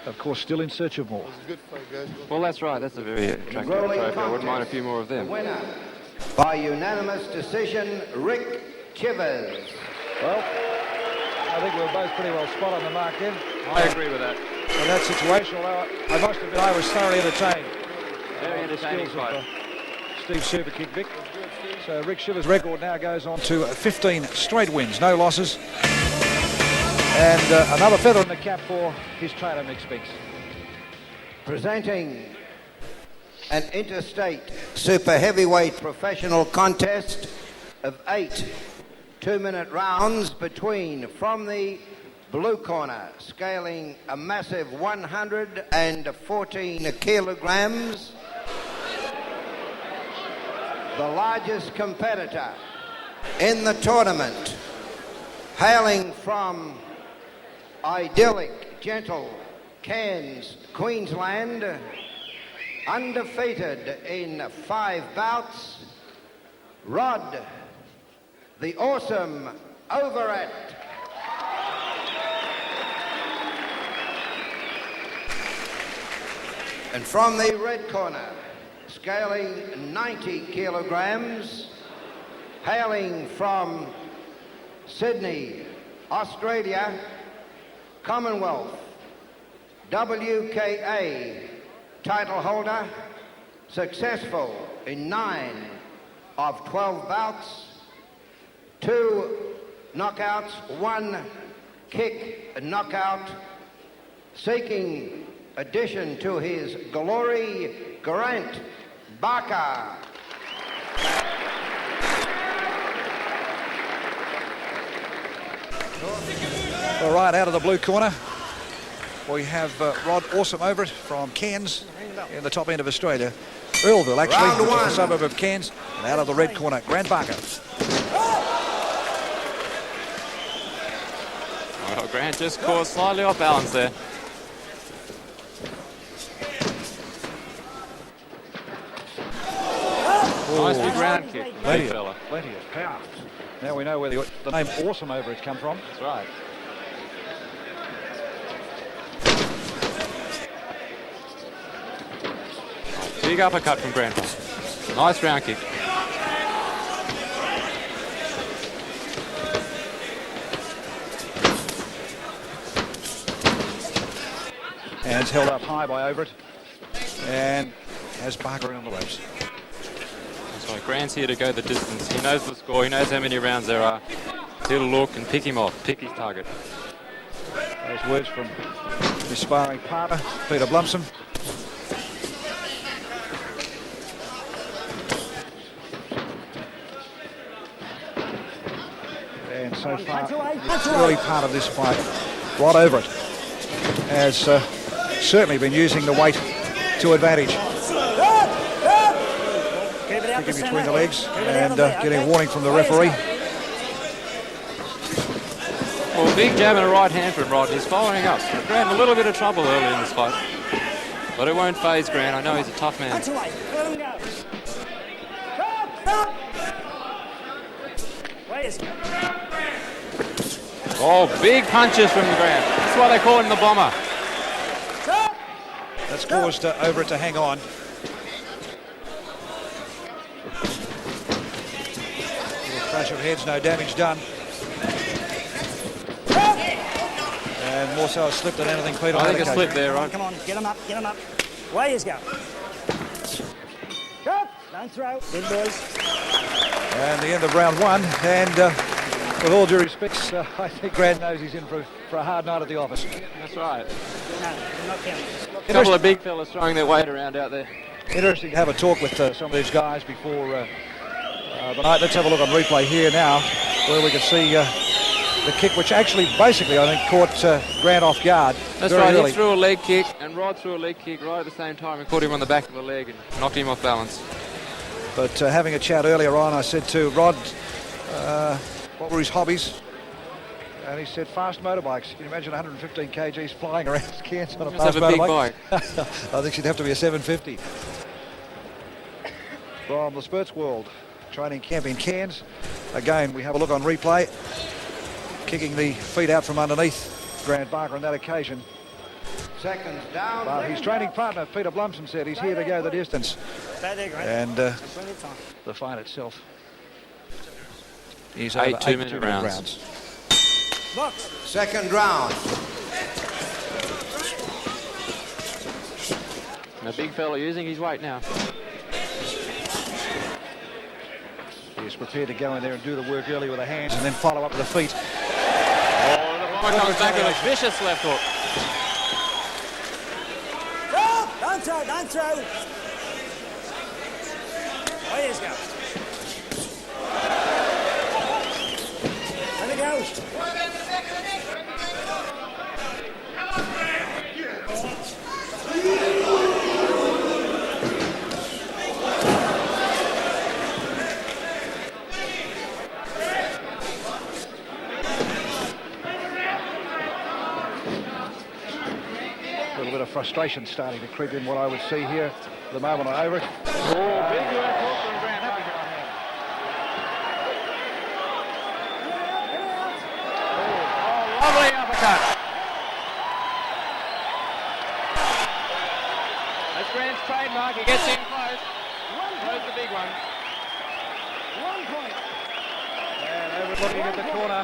of course still in search of more. Well, that's right. That's a very attractive trophy. I wouldn't mind a few more of them. Winner by unanimous decision, Rick Chivers. Well, I think we're both pretty well spot on the mark then. I agree with that. In that situation, although I must admit I was thoroughly entertained. Very entertaining fight. Steve SUPERKICK Vick. So Rick Chivers' record now goes on to 15 straight wins, no losses. And another feather in the cap for his trainer, Mick Spinks. Presenting an interstate super heavyweight professional contest of 8 two-minute rounds between, from the blue corner, scaling a massive 114 kilograms, the largest competitor in the tournament, hailing from idyllic, gentle Cairns, Queensland, undefeated in 5 bouts, Rod, the awesome Overett. And from the red corner, scaling 90 kilograms, hailing from Sydney, Australia, Commonwealth, WKA title holder, successful in 9 of 12 bouts, 2 knockouts, 1 kick knockout, seeking addition to his glory, Grant Barker. All right, out of the blue corner, we have Rod Awesome Overett from Cairns in the top end of Australia. Earlville, actually, which is a suburb of Cairns. And out of the red corner, Grant Barker. Well, Grant just caught slightly off balance there. Nice big round kick. Plenty of power. Now we know where the name Awesome Overett come from. That's right. Big uppercut from Grant. Nice round kick. Hands held up high by Overett. And has Barker in on the ropes. That's right. Grant's here to go the distance. He knows the score. He knows how many rounds there are. He'll look and pick him off. Pick his target. Those words from his sparring partner, Peter Blumsom. And so far, the early part of this fight, Rod Overett has certainly been using the weight to advantage. Kicking between the legs and getting a warning from the referee. Well, big jab and a right hand from Rod. He's following up. Grant a little bit of trouble early in this fight. But it won't faze Grant. I know he's a tough man. Oh, big punches from Grant. That's why they call him the bomber. That's caused Overett to hang on. Little crash of heads, no damage done. And more so a slip than anything, Peter. I think a slip there, right? Come on, get him up, Way you go. Go. Don't throw. Good boys. And the end of round 1. And with all due respects, I think Grant knows he's in for a hard night at the office. That's right. No, you're not counting. A couple of big fellas throwing their weight around out there. Interesting to have a talk with some of these guys before the night. Let's have a look on replay here now, where we can see the kick, which actually basically I think caught Grant off guard. That's right, early. He threw a leg kick and Rod threw a leg kick right at the same time and caught him on the back of the leg and knocked him off balance. But having a chat earlier on, I said to Rod, what were his hobbies? And he said fast motorbikes. Can you imagine 115 kgs flying around Cairns on a fast motorbike? Big bike. I think she'd have to be a 750. From the Spurts World training camp in Cairns. Again, we have a look on replay. Kicking the feet out from underneath Grant Barker on that occasion. Seconds down. But his training partner, Peter Blumsom, said he's here to go the distance. And the fight itself is over 8 2-minute rounds. Second round. And a big fella using his weight now. He's prepared to go in there and do the work early with the hands and then follow up with the feet. Oh, the bomber comes back with a vicious left hook. Don't throw. There you go. Let it go. frustration starting to creep in what I would see here at the moment on Overett. Oh, big left hook from Grant. Happy to on him. Oh, lovely uppercut. That's Grant's trademark. He gets in close. Throws the big one. 1 point. And Overett looking at the corner.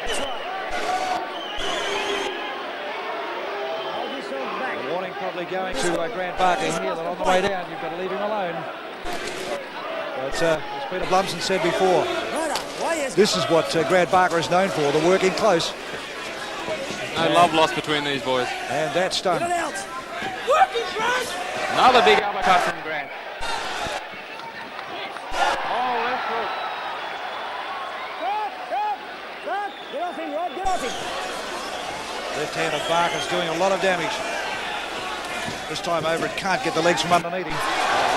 That's right. The warning probably going to Grant Barker here that on the way down you've got to leave him alone. But as Peter Blumsen said before, this is what Grant Barker is known for, the working close. No love lost between these boys. And that's done. Another big uppercut from Grant. Oh, left hook. Get off him, Rod, get off him. Left hand of Barker's doing a lot of damage. This time Overett can't get the legs from underneath him.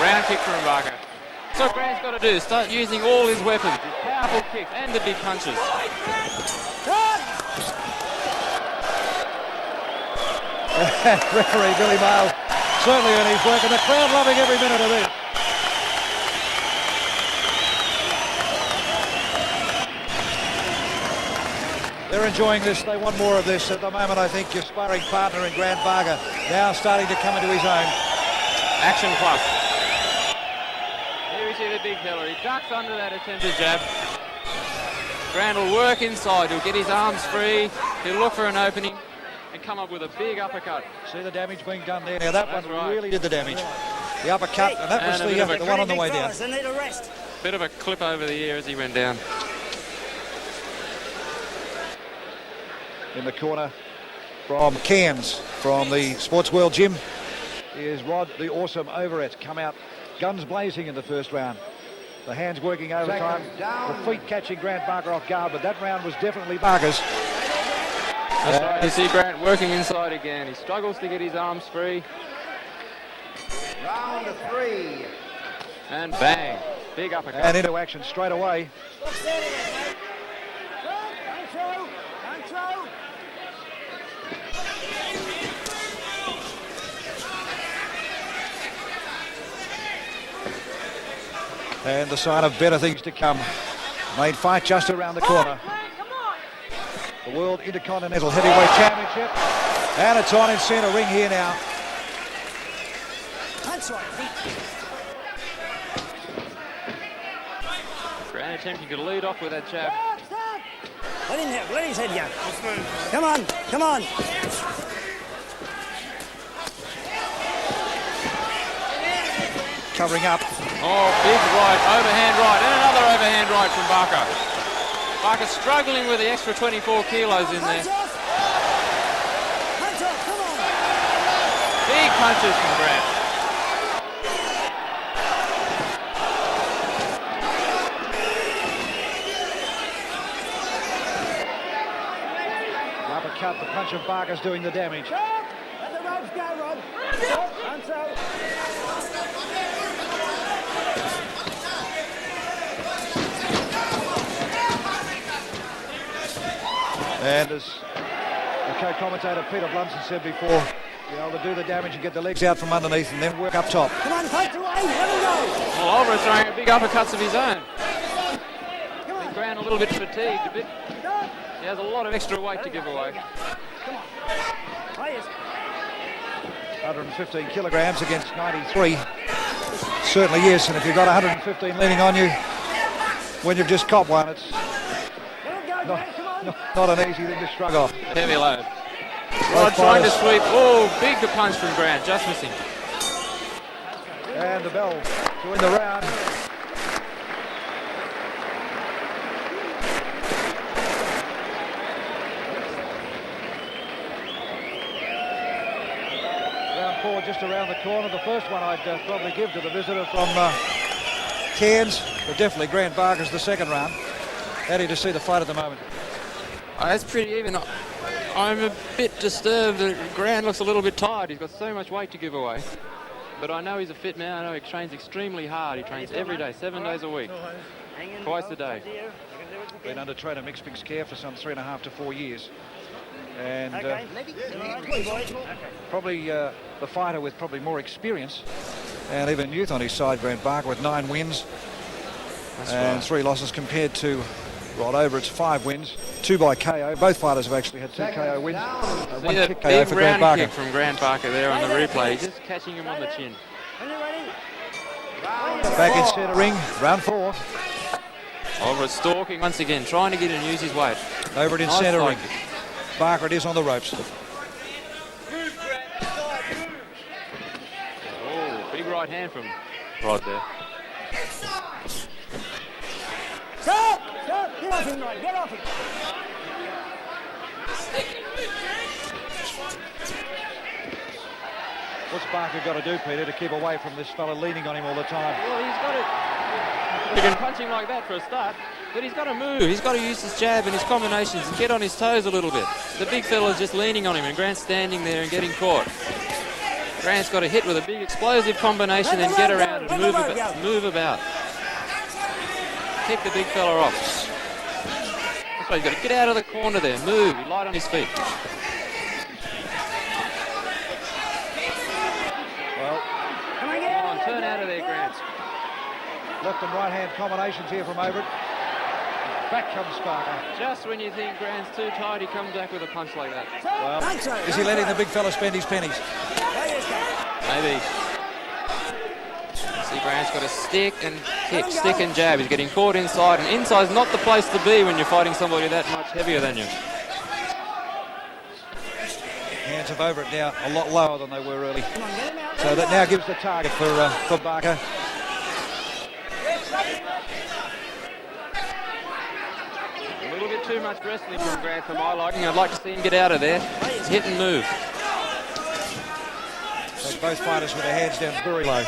Round kick from Buckner. That's what Grant's got to do. Start using all his weapons, his powerful kicks and the big punches. Referee Billy Mail certainly earning his work, and the crowd loving every minute of this. They're enjoying this. They want more of this. At the moment, I think your sparring partner in Grant Barker now starting to come into his own. Action plus. Here we see the big fella. He ducks under that attempted jab. Grant will work inside. He'll get his arms free. He'll look for an opening and come up with a big uppercut. See the damage being done there. Now that That's one right. really did the damage. The uppercut, and that was And the one on the way down. They need a rest. Bit of a clip over the ear as he went down. In the corner from Cairns, from the Sports World Gym, is Rod the Awesome Overett. Come out guns blazing in the first round. The hands working overtime, the feet catching Grant Barker off guard, but that round was definitely Barker's. That's right. You see Grant working inside again. He struggles to get his arms free. Round 3. And bang. Big uppercut. And into action straight away. And the sign of better things to come. Main fight just around the corner. The World Intercontinental Heavyweight Championship. And it's on in centre ring here now. That's right. Grant attempting to lead off with that jab. Let his head go. Come on, come on. Covering up. Oh, big right, overhand right, and another overhand right from Barker. Barker struggling with the extra 24 kilos in there. Hands off, come on. Big punches from Grant. The uppercut, the punch of Barker's doing the damage. Let the ropes go, Rod. Hands up. And as the co-commentator Peter Blumsen said before, be able to do the damage and get the legs out from underneath and then work up top. Come on, punch away. Let him go. Well, Overett throwing big uppercuts of his own. And Grant a little bit fatigued, a bit. He has a lot of extra weight to give away. Come on. Oh, yes. 115 kilograms against 93. Certainly yes, and if you've got 115 leaning on you when you've just copped one, it's not an easy thing to shrug off. Heavy load. Rod trying to sweep. Oh, big punch from Grant, just missing. And the bell to win the round. Round 4 just around the corner. The first one I'd probably give to the visitor from Cairns, but definitely Grant Barker's the second round. How do you just see the fight at the moment? It's pretty even. I'm a bit disturbed that Grant looks a little bit tired. He's got so much weight to give away. But I know he's a fit man. I know he trains extremely hard. He trains every day, 7 days a week, twice a day. Been under trainer Mick Spink's care for some 3.5 to 4 years. And Okay. probably the fighter with probably more experience and even youth on his side, Grant Barker, with 9 wins and 3 losses compared to Rod Overett's 5 wins, 2 by KO. Both fighters have actually had 2 KO wins. See 1 that kick KO big for Grant round Barker. kick from Grant Barker there on the replay, just catching him on the chin. Back in centre ring, round 4. Overett stalking once again, trying to get and use his weight. Overett in Nice centre side ring. kick. Barker, it is on the ropes. Oh, big right hand from Rod there. Stop! Stop! Get off him, Rod. Get off him. What's Barker got to do, Peter, to keep away from this fella leaning on him all the time? Well, he's got to... He can punch him like that for a start, but he's got to move. He's got to use his jab and his combinations and get on his toes a little bit. The big fella's just leaning on him and Grant's standing there and getting caught. Grant's got to hit with a big explosive combination and get around and move about. Kick the big fella off. That's why he's got to get out of the corner there, move, light on his feet. Well, Come on, turn out of there, Grant. left and right hand combinations here from Overett. Back comes Barker. Just when you think Grant's too tight, he comes back with a punch like that. Well, is he letting the big fella spend his pennies? Maybe. See, Grant's got to stick and kick, stick and jab. He's getting caught inside, and inside's not the place to be when you're fighting somebody that much heavier than you. Hands of Overett now a lot lower than they were early. So that now gives the target for Barker. A little bit too much wrestling from Grant for my liking. I'd like to see him get out of there. Hit and move. So both fighters with their hands down very low.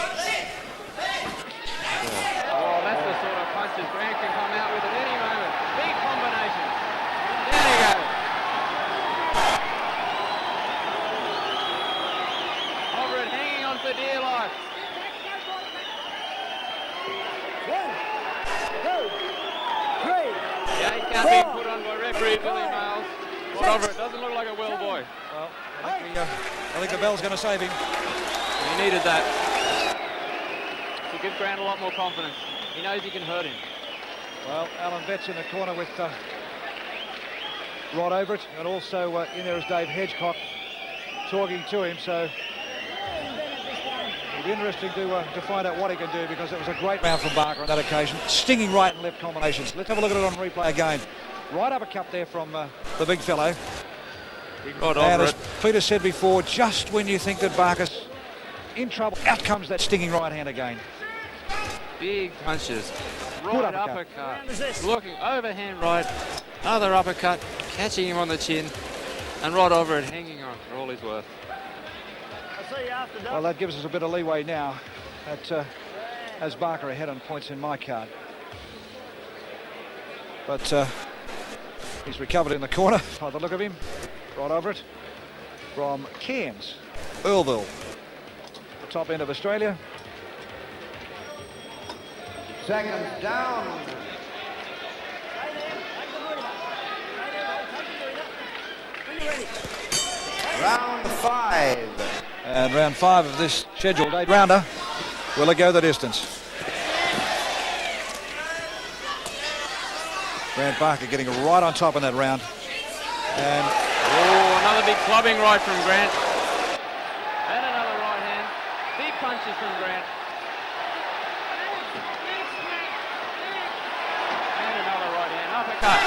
Oh, that's the sort of punches Grant can come out with at any moment. Big combination. There he goes. Overett hanging on for dear life. Yeah, he can't be put on by referee Billy Miles. But Overett doesn't look like a well boy. Well, I think the bell's going to save him. He needed that. To give Grant a lot more confidence. He knows he can hurt him. Well, Alan Vett's in the corner with Rod Overett, and also in there is Dave Hedgecock talking to him. So it'll be interesting to find out what he can do, because it was a great round from Barker on that occasion. Stinging right and left combinations. Let's have a look at it on replay again. Right uppercut there from the big fellow. And as Peter said before, just when you think that Barker's in trouble, out comes that stinging right hand again. Big punches. Good Right uppercut. Looking overhand right. Another uppercut. Catching him on the chin. And Rod Overett hanging on for all he's worth. Well, that gives us a bit of leeway now. That has Barker ahead on points in my card. But he's recovered in the corner by the look of him. Rod Overett from Cairns, Earlville, the top end of Australia. Seconds down. Round 5. And round 5 of this scheduled 8-rounder. Will it go the distance? Grant Barker getting right on top in that round. And another big clubbing right from Grant. And another right hand. Big punches from Grant. And another right hand. Uppercut.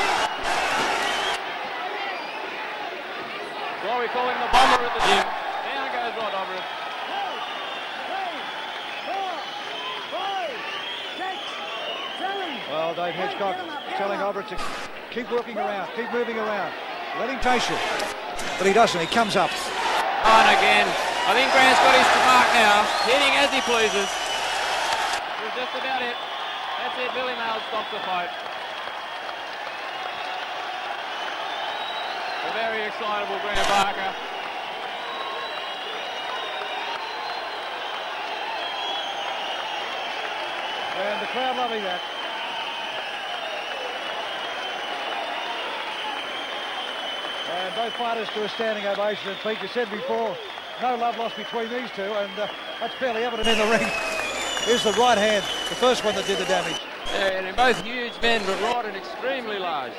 Well, we call him the bomber at the gym. Down goes Rod Overett. well, Dave Hedgecock telling Overett to keep working around, keep moving around. Let him chase you. But he doesn't. He comes up. On again. I think Grant's got his mark now. Hitting as he pleases. That's just about it. That's it. Billy Miles stops the fight. A very excitable Grant Barker. And the crowd loving that. And And both fighters to a standing ovation. And Pete, you said before, no love lost between these two, and that's fairly evident in the ring. Here's the right hand, the first one that did the damage. Yeah, and they're both huge men, but right and extremely large.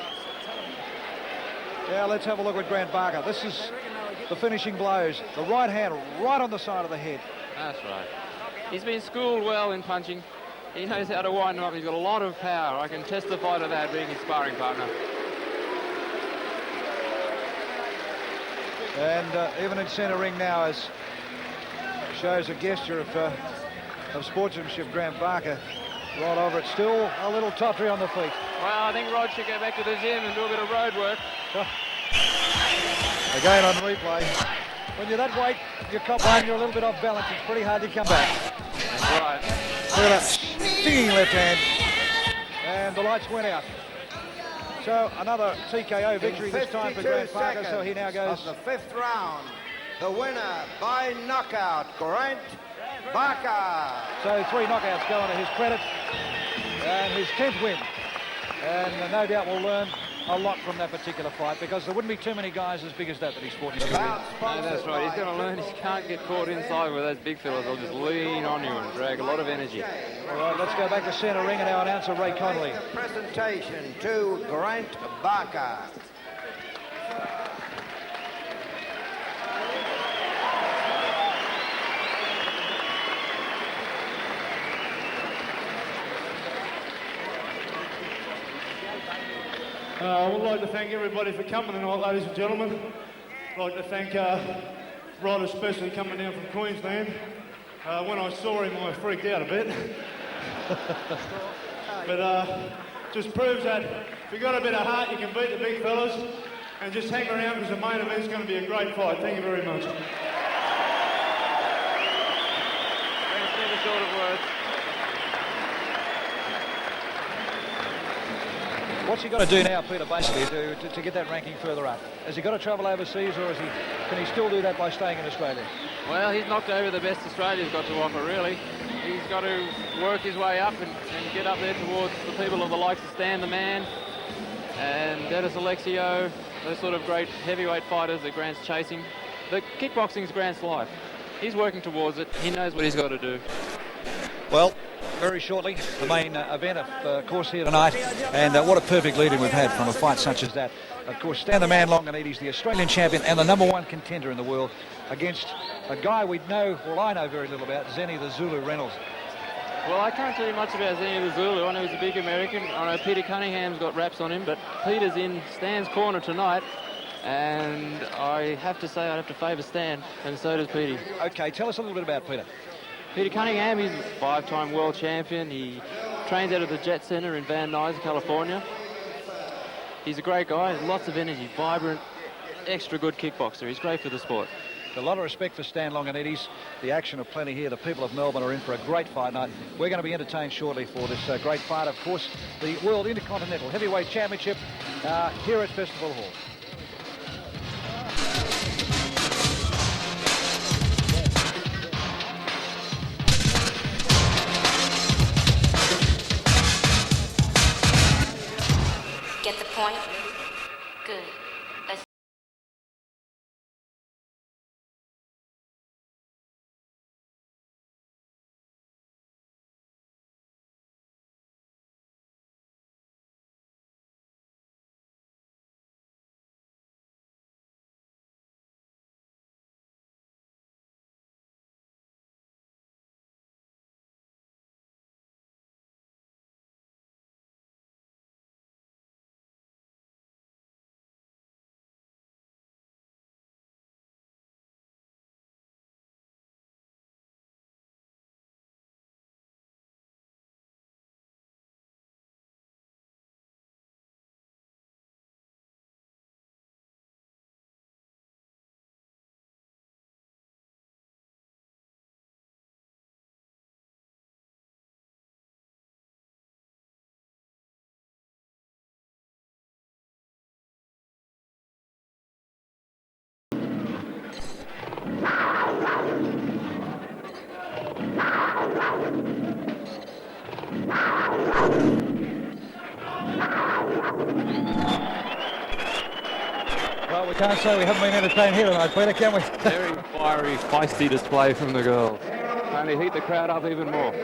Yeah, let's have a look at Grant Barker. This is the finishing blows. The right hand right on the side of the head. That's right. He's been schooled well in punching. He knows how to wind him up. He's got a lot of power. I can testify to that being his sparring partner. And even in centre ring now, as shows a gesture of sportsmanship, Grant Barker. Right over it, still a little tottery on the feet. Well, I think Rod should go back to the gym and do a bit of road work. Again on replay. When you're that weight, you cop one, you're a little bit off balance. It's pretty hard to come back. That's right. Look at that stinging left hand. And the lights went out. So another TKO victory this time for Grant Barker. So he now goes of the 5th round. The winner by knockout, Grant Barker. So 3 knockouts go to his credit. And his 10th win. And no doubt we'll learn a lot from that particular fight, because there wouldn't be too many guys as big as that he's fought in his career. No, that's right. He's going to learn he can't get caught inside with those big fellas. They'll just lean on you and drag a lot of energy. All right, let's go back to centre ring and our announcer, Ray Connolly. Presentation to Grant Barker. I would like to thank everybody for coming tonight, ladies and gentlemen. I'd like to thank Rod, especially coming down from Queensland. When I saw him, I freaked out a bit. But just proves that if you've got a bit of heart, you can beat the big fellas. And just hang around, because the main event's going to be a great fight. Thank you very much. Grant's never short of words. What's he got to do now, Peter, basically, to get that ranking further up? Has he got to travel overseas, or can he still do that by staying in Australia? Well, he's knocked over the best Australia's got to offer, really. He's got to work his way up and get up there towards the people of the likes of Stan the Man and Dennis Alexio, those sort of great heavyweight fighters that Grant's chasing. But kickboxing's Grant's life. He's working towards it. He knows what he's got to do. Well, very shortly, the main event, of course, here tonight. And what a perfect lead-in we've had from a fight such as that. Of course, Stan the Man Longinidis, the Australian champion and the #1 contender in the world, against a guy we know, well, I know very little about, Zennie the Zulu Reynolds. Well, I can't tell you much about Zennie the Zulu. I know he's a big American. I know Peter Cunningham's got raps on him, but Peter's in Stan's corner tonight. And I have to say I'd have to favour Stan, and so does Petey. Okay, tell us a little bit about Peter. Peter Cunningham, he's a 5-time world champion. He trains out of the Jet Center in Van Nuys, California. He's a great guy, lots of energy, vibrant, extra good kickboxer. He's great for the sport. A lot of respect for Stan Longinidis. The action of plenty here. The people of Melbourne are in for a great fight night. We're going to be entertained shortly for this great fight. Of course, the World Intercontinental Heavyweight Championship here at Festival Hall. Get the point? Good. can't say we haven't been entertained here tonight, Peter, can we? Very fiery, feisty display from the girls. Only heat the crowd up even more.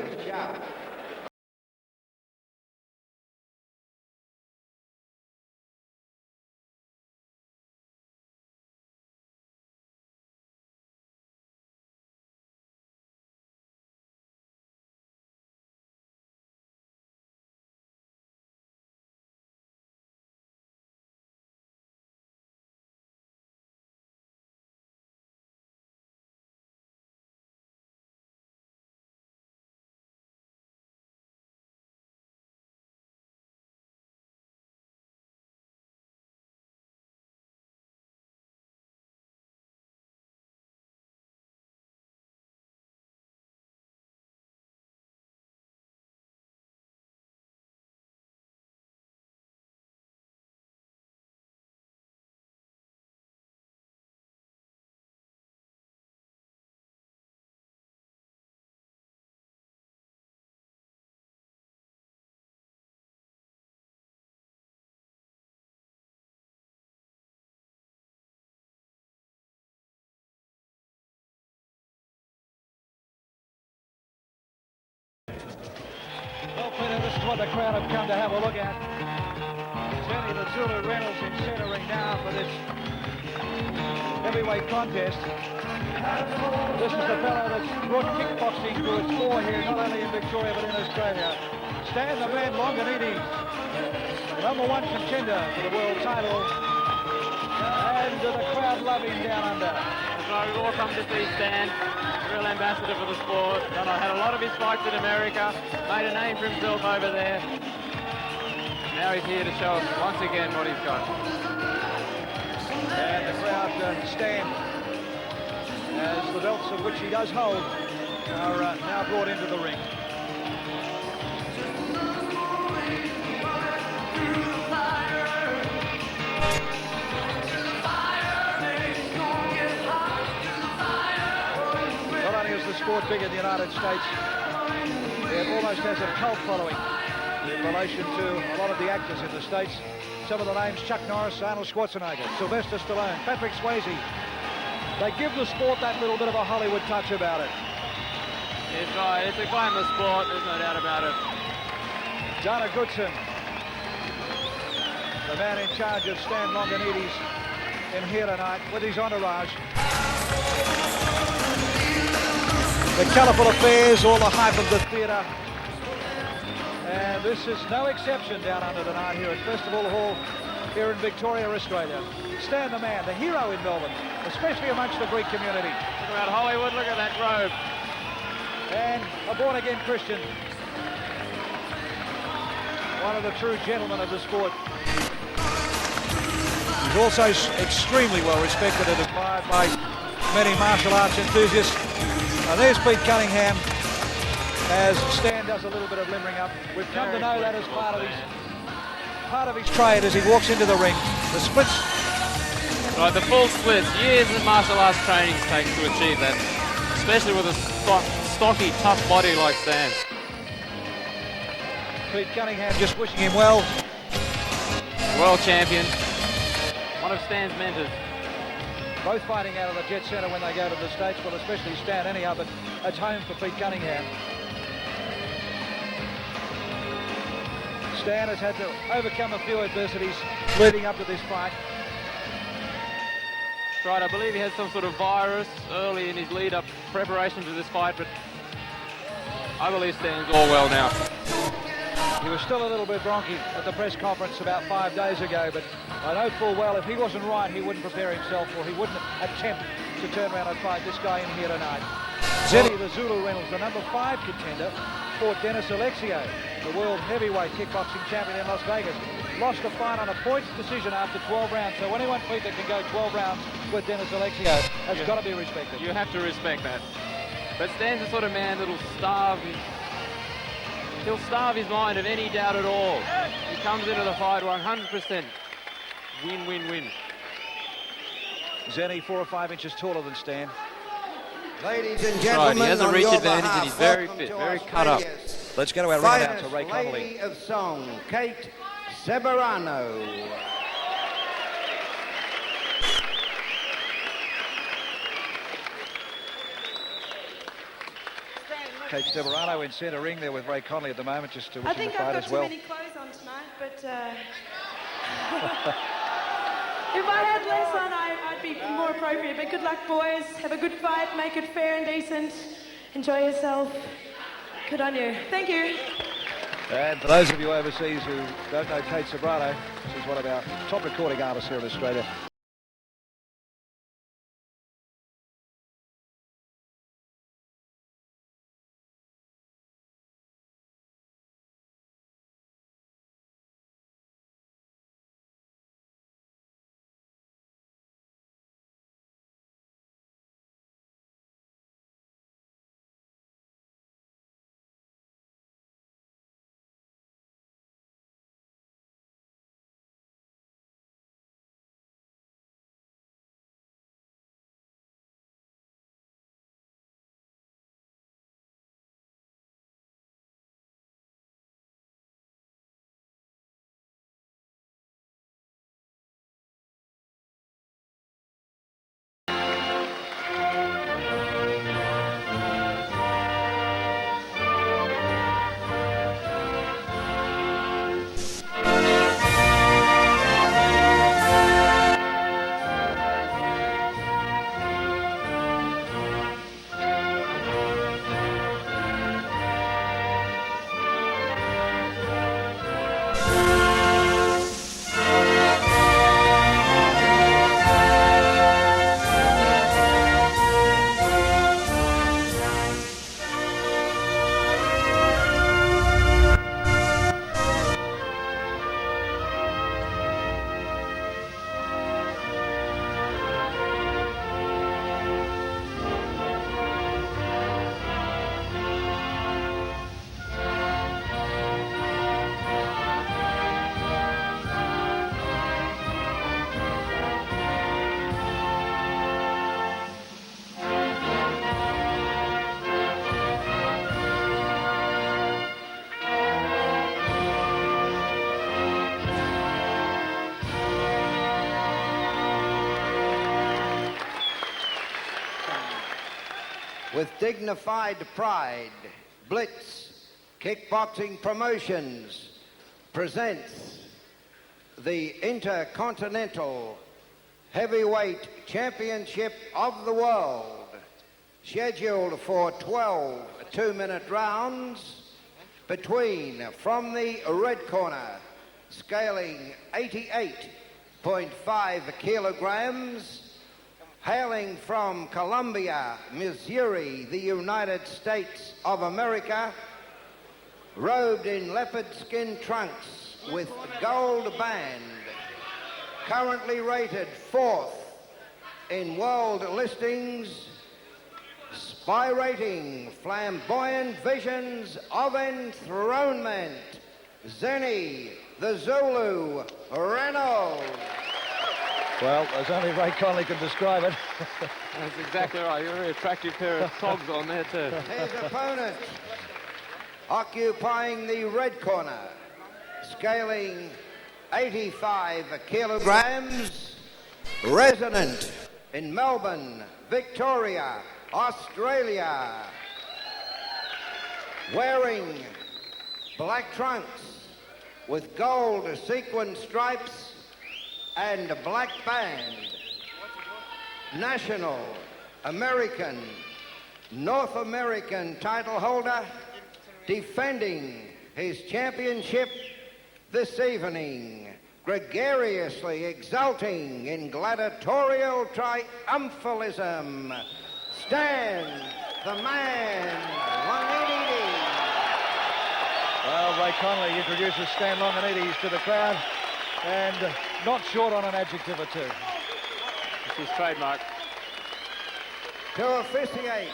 Well, Peter, this is what the crowd have come to have a look at. Zennie, the Zulu Reynolds in centering now for this heavyweight contest. This is the fellow that's brought kickboxing to its fore here, not only in Victoria but in Australia. Stan the man Longinidis, the #1 contender for the world title. And the crowd love him down under. That's right, we've all come to see Stan, real ambassador for the sport. And I had a lot of his fights in America, made a name for himself over there. Now he's here to show us once again what he's got. And the crowd stand as the belts of which he does hold are now brought into the ring. Not only is the sport big in the United States, it almost has a cult following in relation to a lot of the actors in the States. Some of the names: Chuck Norris, Arnold Schwarzenegger, Sylvester Stallone, Patrick Swayze. They give the sport that little bit of a Hollywood touch about it. It's right, it's a glamorous sport, there's no doubt about it. Dana Goodson, the man in charge of Stan Longinidis in here tonight with his entourage. The colourful affairs, all the hype of the theatre. And this is no exception down under tonight here at Festival Hall here in Victoria, Australia. Stan the man, the hero in Melbourne, especially amongst the Greek community. Look at Hollywood, look at that robe. And a born-again Christian. One of the true gentlemen of the sport. He's also extremely well respected and admired by many martial arts enthusiasts. And there's Pete Cunningham as Stan does a little bit of limbering up. We've come to know that as part of his trade as he walks into the ring. The splits. Right, the full splits. Years of martial arts training takes to achieve that, especially with a stocky, tough body like Stan. Pete Cunningham just wishing him well. World champion, one of Stan's mentors. Both fighting out of the Jet Centre when they go to the States, well, especially Stan anyhow, but it's home for Pete Cunningham. Stan has had to overcome a few adversities leading up to this fight. Right, I believe he had some sort of virus early in his lead-up preparation to this fight, but I believe Stan's all well now. He was still a little bit bronky at the press conference about 5 days ago, but I know full well if he wasn't right, he wouldn't prepare himself, or he wouldn't attempt to turn around and fight this guy in here tonight. Zennie, the Zulu Reynolds, the #5 contender, fought Dennis Alexio, the world heavyweight kickboxing champion in Las Vegas. Lost the fight on a points decision after 12 rounds. So anyone that can go 12 rounds with Dennis Alexio has got to be respected. You have to respect that. But Stan's the sort of man that'll starve. He'll starve his mind of any doubt at all. He comes into the fight 100%. Win, win, win. Zennie 4 or 5 inches taller than Stan. Ladies and gentlemen, right, he has a on reach your advantage behalf, and he's very welcome fit, to very cut up. Australia's Let's go to our ring announcer, finest Ray Connolly. lady of song, Kate Severano. Kate Stebarano in centre ring there with Ray Connolly at the moment, just to wish him the fight as well. I think I've got too many clothes on tonight, but if I had less on, I'd be more appropriate. But good luck, boys. Have a good fight. Make it fair and decent. Enjoy yourself. Good on you. Thank you. And for those of you overseas who don't know Kate Sobrano, she's one of our top recording artists here in Australia. With dignified pride, Blitz Kickboxing Promotions presents the Intercontinental Heavyweight Championship of the World, scheduled for 12 two-minute rounds between, from the red corner, scaling 88.5 kilograms, hailing from Columbia, Missouri, the United States of America, robed in leopard skin trunks with gold band, currently rated 4th in world listings, spy rating, flamboyant visions of enthronement, Zennie, the Zulu, Reynolds. Well, as only Ray Connolly can describe it. That's exactly right. You're a very attractive pair of togs on there too. His opponent, occupying the red corner, scaling 85 kilograms, resident in Melbourne, Victoria, Australia, wearing black trunks with gold sequin stripes and black band, national, American, North American title holder, defending his championship this evening, gregariously exulting in gladiatorial triumphalism, Stan the Man Longinidis. Well, Ray Connolly introduces Stan Longinidis to the crowd, and not short on an adjective or two. It's his trademark. To officiate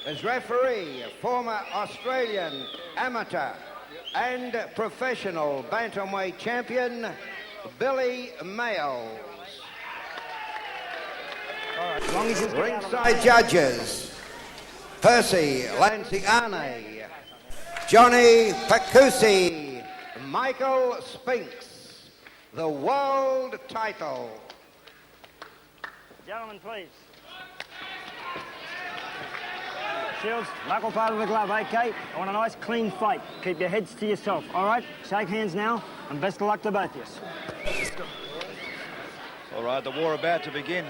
as referee, former Australian amateur and professional bantamweight champion, Billy Mayles. Ringside judges, Percy Lanciana, Johnny Pacusi, Michael Spinks. The world title. Gentlemen, please. Shields, knuckle part of the glove, okay? I want a nice clean fight. Keep your heads to yourself, all right? Shake hands now, and best of luck to both of you. All right, the war about to begin.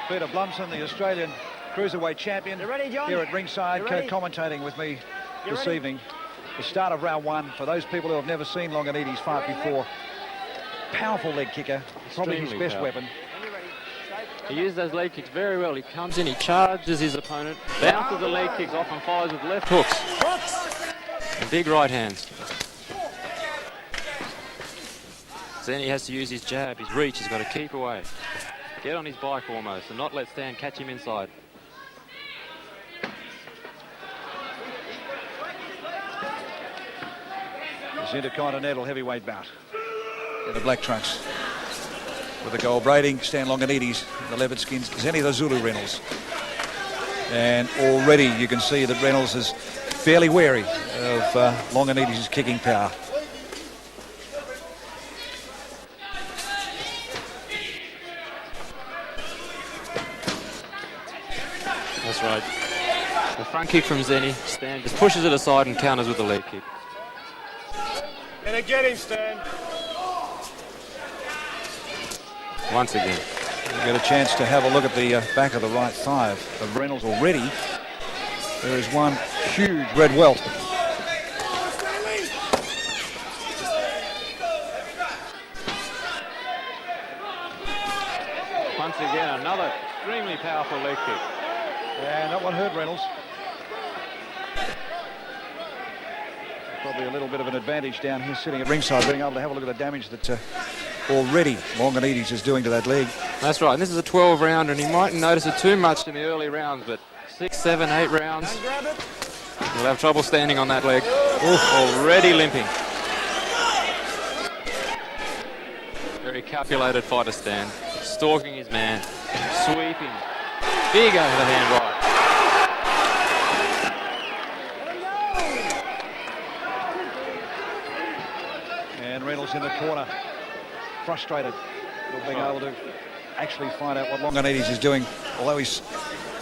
Peter Blumson, the Australian cruiserweight champion, You ready, John? here at ringside, You ready? co-commentating with me You this ready? evening. The start of round one, for those people who have never seen Longinidis fight before. Powerful leg kicker, probably his Extremely best powerful. weapon. He used those leg kicks very well. He comes in, he charges his opponent, bounces the leg kicks off and follows with left hooks. And big right hands. Then he has to use his jab, his reach. He's got to keep away. Get on his bike almost and not let Stan catch him inside. This Intercontinental heavyweight bout in the black trunks. With the gold braiding, Stan Longinidis, the leopard skins, Zennie the Zulu Reynolds. And already you can see that Reynolds is fairly wary of Longinidis' kicking power. That's right. The front kick from Zennie. Stan just pushes it aside and counters with the leg kick. Gonna get him, Stan. Once again. You get a chance to have a look at the back of the right thigh of Reynolds already. There is one huge red welt. Once again, another extremely powerful leg kick. And that one hurt Reynolds. Probably a little bit of an advantage down here sitting at ringside, being able to have a look at the damage that already Longinidis is doing to that leg. That's right, and this is a 12 round, and he mightn't notice it too much in the early rounds, but 6, 7, 8 rounds, he'll have trouble standing on that leg. Already limping. Very calculated fighter, Stan. Stalking his man, sweeping. Big overhand right. And Reynolds in the corner, frustrated, not being able to actually find out what Longinidis is doing, although he's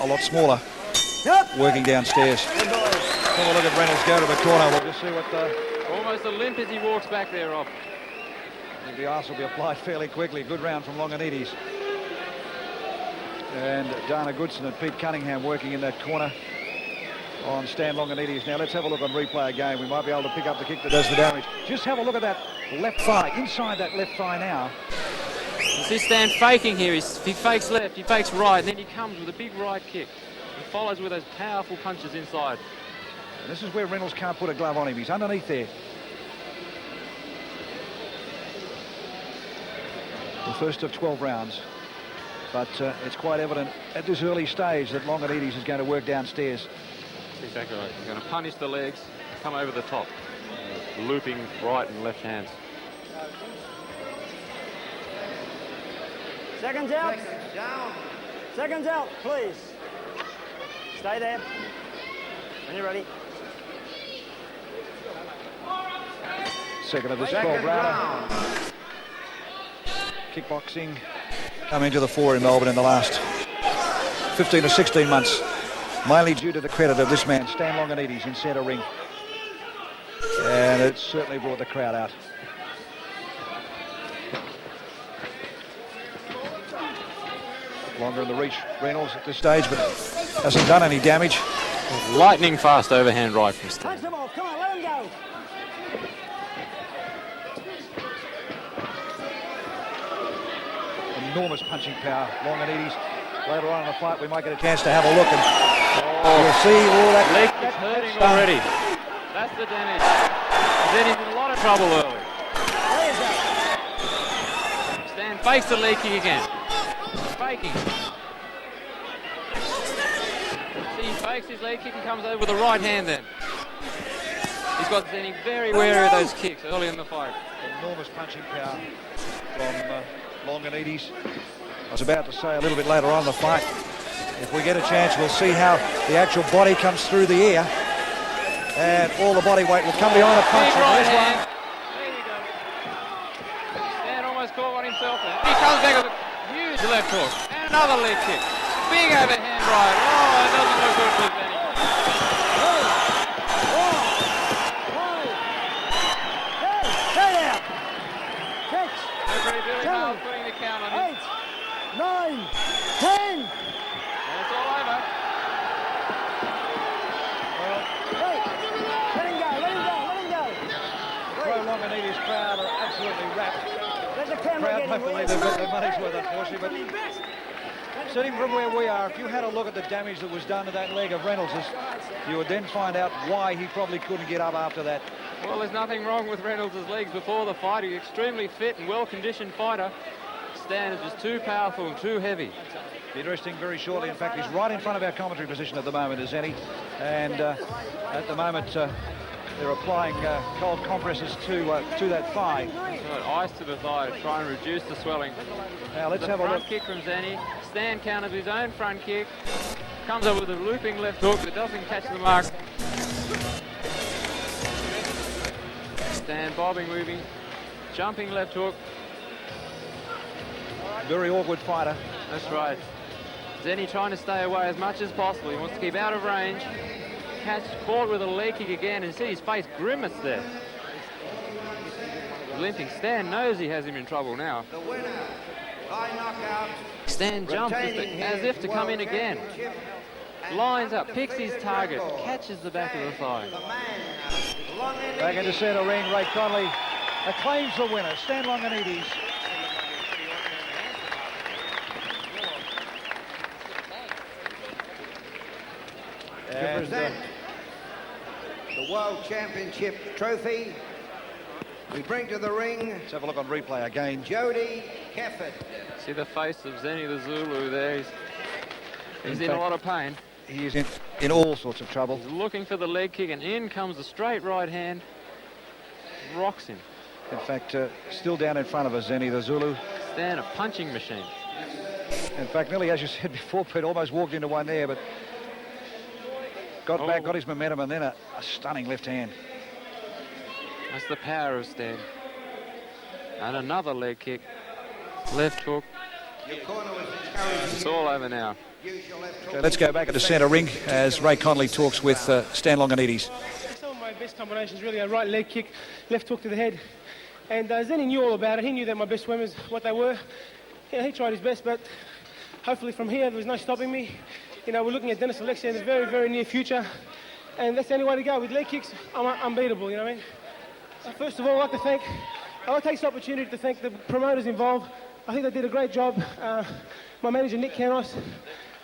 a lot smaller, working downstairs. Have a look at Reynolds go to the corner. We'll just see what the... Almost a limp as he walks back there, Rob. I think the arse will be applied fairly quickly. Good round from Longinidis. And Dana Goodson and Pete Cunningham working in that corner on Stan Longinidis. Now let's have a look on replay again. We might be able to pick up the kick that does the damage. Just have a look at that left thigh, inside that left thigh now. You see Stan faking here. He fakes left, he fakes right, and then he comes with a big right kick. He follows with those powerful punches inside. And this is where Reynolds can't put a glove on him. He's underneath there. The first of 12 rounds. But it's quite evident at this early stage that Longinidis is going to work downstairs. That's exactly right. He's going to punish the legs, come over the top. Looping right and left hands. Seconds out. Seconds out, please. Stay there. When you're ready. Second of this 12 round. Kickboxing coming to the fore in Melbourne in the last 15 or 16 months, mainly due to the credit of this man, Stan Longinidis, in centre ring. And it certainly brought the crowd out. Longer in the reach, Reynolds at this stage, but hasn't done any damage. Lightning fast overhand right from Stan. Punch them off. Come on, let them go. Enormous punching power, Longinidis. Later on in the fight, we might get a chance to have a look, and you'll see all that Leg is hurting already. That's the damage. Then he's in a lot of trouble early. Stan fakes the leg kick again. Faking. See, he fakes his leg kick and comes over with the right hand then. He's got Zennie very wary of those kicks early in the fight. Enormous punching power from Longinidis. I was about to say a little bit later on in the fight, if we get a chance, we'll see how the actual body comes through the air, and all the body weight will come behind a punch. Big right There's hand. one. There you go. Stan almost caught one himself there. He comes back with a huge left hook and another leg kick. Big overhand right. Oh, it doesn't look good for Zennie. Longinidis crowd are absolutely wrapped. Let the camera Crowd get don't him. believe they've got their money's worth, unfortunately, but sitting from where we are, if you had a look at the damage that was done to that leg of Reynolds's, you would then find out why he probably couldn't get up after that. Well, there's nothing wrong with Reynolds' legs before the fight. He's an extremely fit and well-conditioned fighter. Stan is just too powerful and too heavy. Interesting very shortly. In fact, he's right in front of our commentary position at the moment, is Zennie. And at the moment, they're applying cold compresses to that thigh. Got ice to the thigh to try and reduce the swelling. Now let's have a look. Front kick from Zennie. Stan counters his own front kick. Comes up with a looping left hook that doesn't catch the mark. Stan bobbing, moving, jumping left hook. Very awkward fighter. That's right. Zennie trying to stay away as much as possible. He wants to keep out of range. Caught with a leg kick again, and you see his face grimace there. Limping. Stan knows he has him in trouble now. The winner by knockout. Stan jumps as if to come in again. Lines up, picks his target, catches the back of the thigh. Back into centre ring, Ray Conley acclaims the winner, Stan Longinidis. To present the World Championship trophy, we bring to the ring. Let's have a look on replay again. Jody Kefford. See the face of Zennie the Zulu there. He's in a lot of pain. He is in all sorts of trouble. He's looking for the leg kick, and in comes the straight right hand. Rocks him. In fact, still down in front of us, Zennie the Zulu. Stan, a punching machine. In fact, nearly, as you said before, Pete almost walked into one there, but got back, got his momentum, and then a stunning left hand. That's the power of Stan. And another leg kick. Left hook. It's all over now. Okay, let's go back into centre ring as Ray Conley talks with Stan Longinidis. Some of my best combinations really are right leg kick, left hook to the head. And Zennie knew all about it. He knew that my best swimmers, what they were. You know, he tried his best, but hopefully from here there was no stopping me. You know, we're looking at Dennis Alexia in the very, very near future. And that's the only way to go. With leg kicks, I'm unbeatable, you know what I mean? First of all, I'd like to take this opportunity to thank the promoters involved. I think they did a great job. My manager, Nick Canos,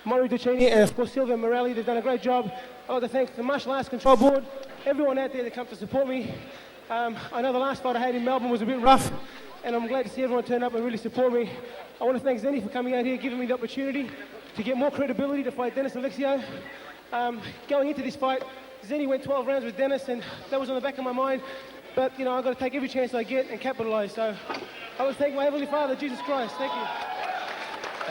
Maury Duccini, and of course Silvia Morelli, they've done a great job. I'd like to thank the Martial Arts Control Board, everyone out there that come to support me. I know the last fight I had in Melbourne was a bit rough, and I'm glad to see everyone turn up and really support me. I want to thank Zennie for coming out here, giving me the opportunity to get more credibility to fight Dennis Alexia. Going into this fight, Zennie went 12 rounds with Dennis, and that was on the back of my mind. But, you know, I've got to take every chance I get and capitalise. So I want to thank my Heavenly Father, Jesus Christ. Thank you.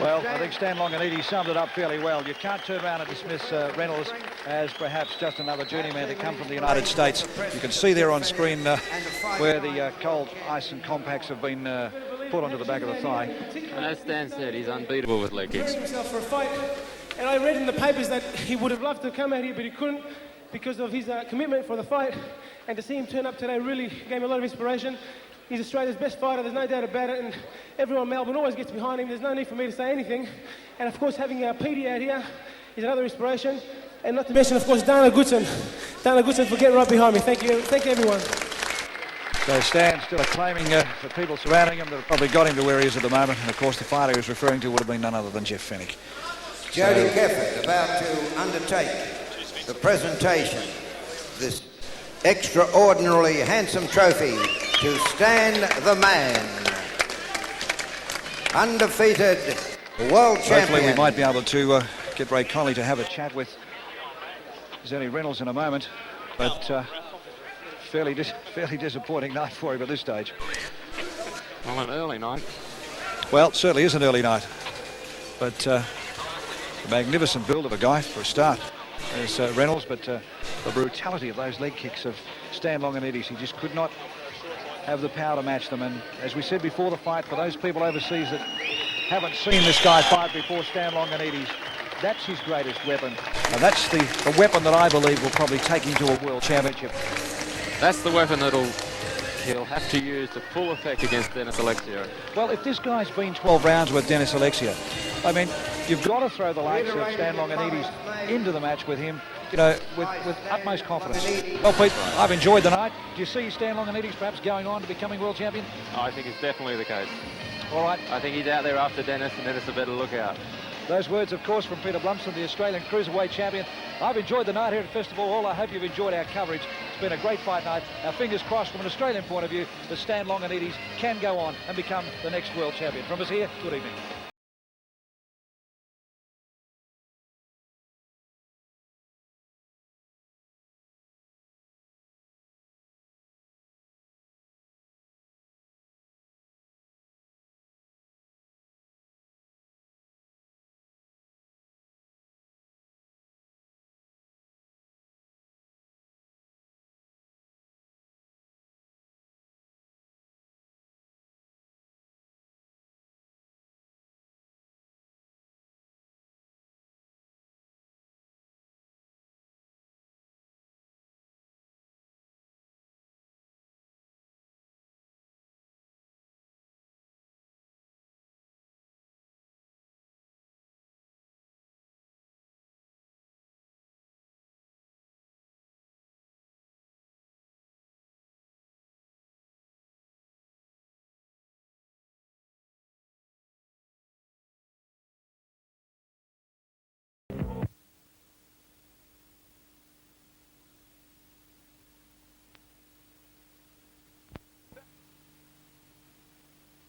Well, I think Stan Longinidis summed it up fairly well. You can't turn around and dismiss Reynolds as perhaps just another journeyman to come from the United States. You can see there on screen where the cold ice and compacts have been put onto the back of the thigh. And as Stan said, he's unbeatable with leg kicks. Himself for a fight. And I read in the papers that he would have loved to come out here, but he couldn't because of his commitment for the fight. And to see him turn up today really gave me a lot of inspiration. He's Australia's best fighter, there's no doubt about it, and everyone in Melbourne always gets behind him. There's no need for me to say anything. And of course, having Petey out here is another inspiration. And not to mention, of course, Dana Goodson. Dana Goodson for getting right behind me. Thank you everyone. So Stan still acclaiming the people surrounding him that have probably got him to where he is at the moment. And of course, the fighter he was referring to would have been none other than Jeff Fennick. Jody Kefford about to undertake the presentation of this extraordinarily handsome trophy to Stan the Man, undefeated world champion. Hopefully we might be able to get Ray Conley to have a chat with Zennie Reynolds in a moment, but fairly disappointing night for him at this stage. Well, an early night. Well, it certainly is an early night, but a magnificent build of a guy for a start. There's Reynolds, but the brutality of those leg kicks of Stan Longinidis, he just could not have the power to match them. And as we said before the fight, for those people overseas that haven't seen this guy fight before, Stan Longinidis, that's his greatest weapon. And that's the weapon that I believe will probably take him to a world championship. That's the weapon he'll have to use to full effect against Dennis Alexia. Well, if this guy's been 12 rounds with Dennis Alexia, I mean, you've got to throw the likes of Stan Longinidis into the match with him. you know, with utmost confidence. Well, Pete, I've enjoyed the night. Do you see Stan Longinidis perhaps going on to becoming world champion? I think it's definitely the case. All right. I think he's out there after Dennis, and Dennis a better look out. Those words, of course, from Peter Blumston, the Australian Cruiserweight champion. I've enjoyed the night here at Festival Hall. I hope you've enjoyed our coverage. It's been a great fight night. Our fingers crossed from an Australian point of view that Stan Longinidis can go on and become the next world champion. From us here, good evening.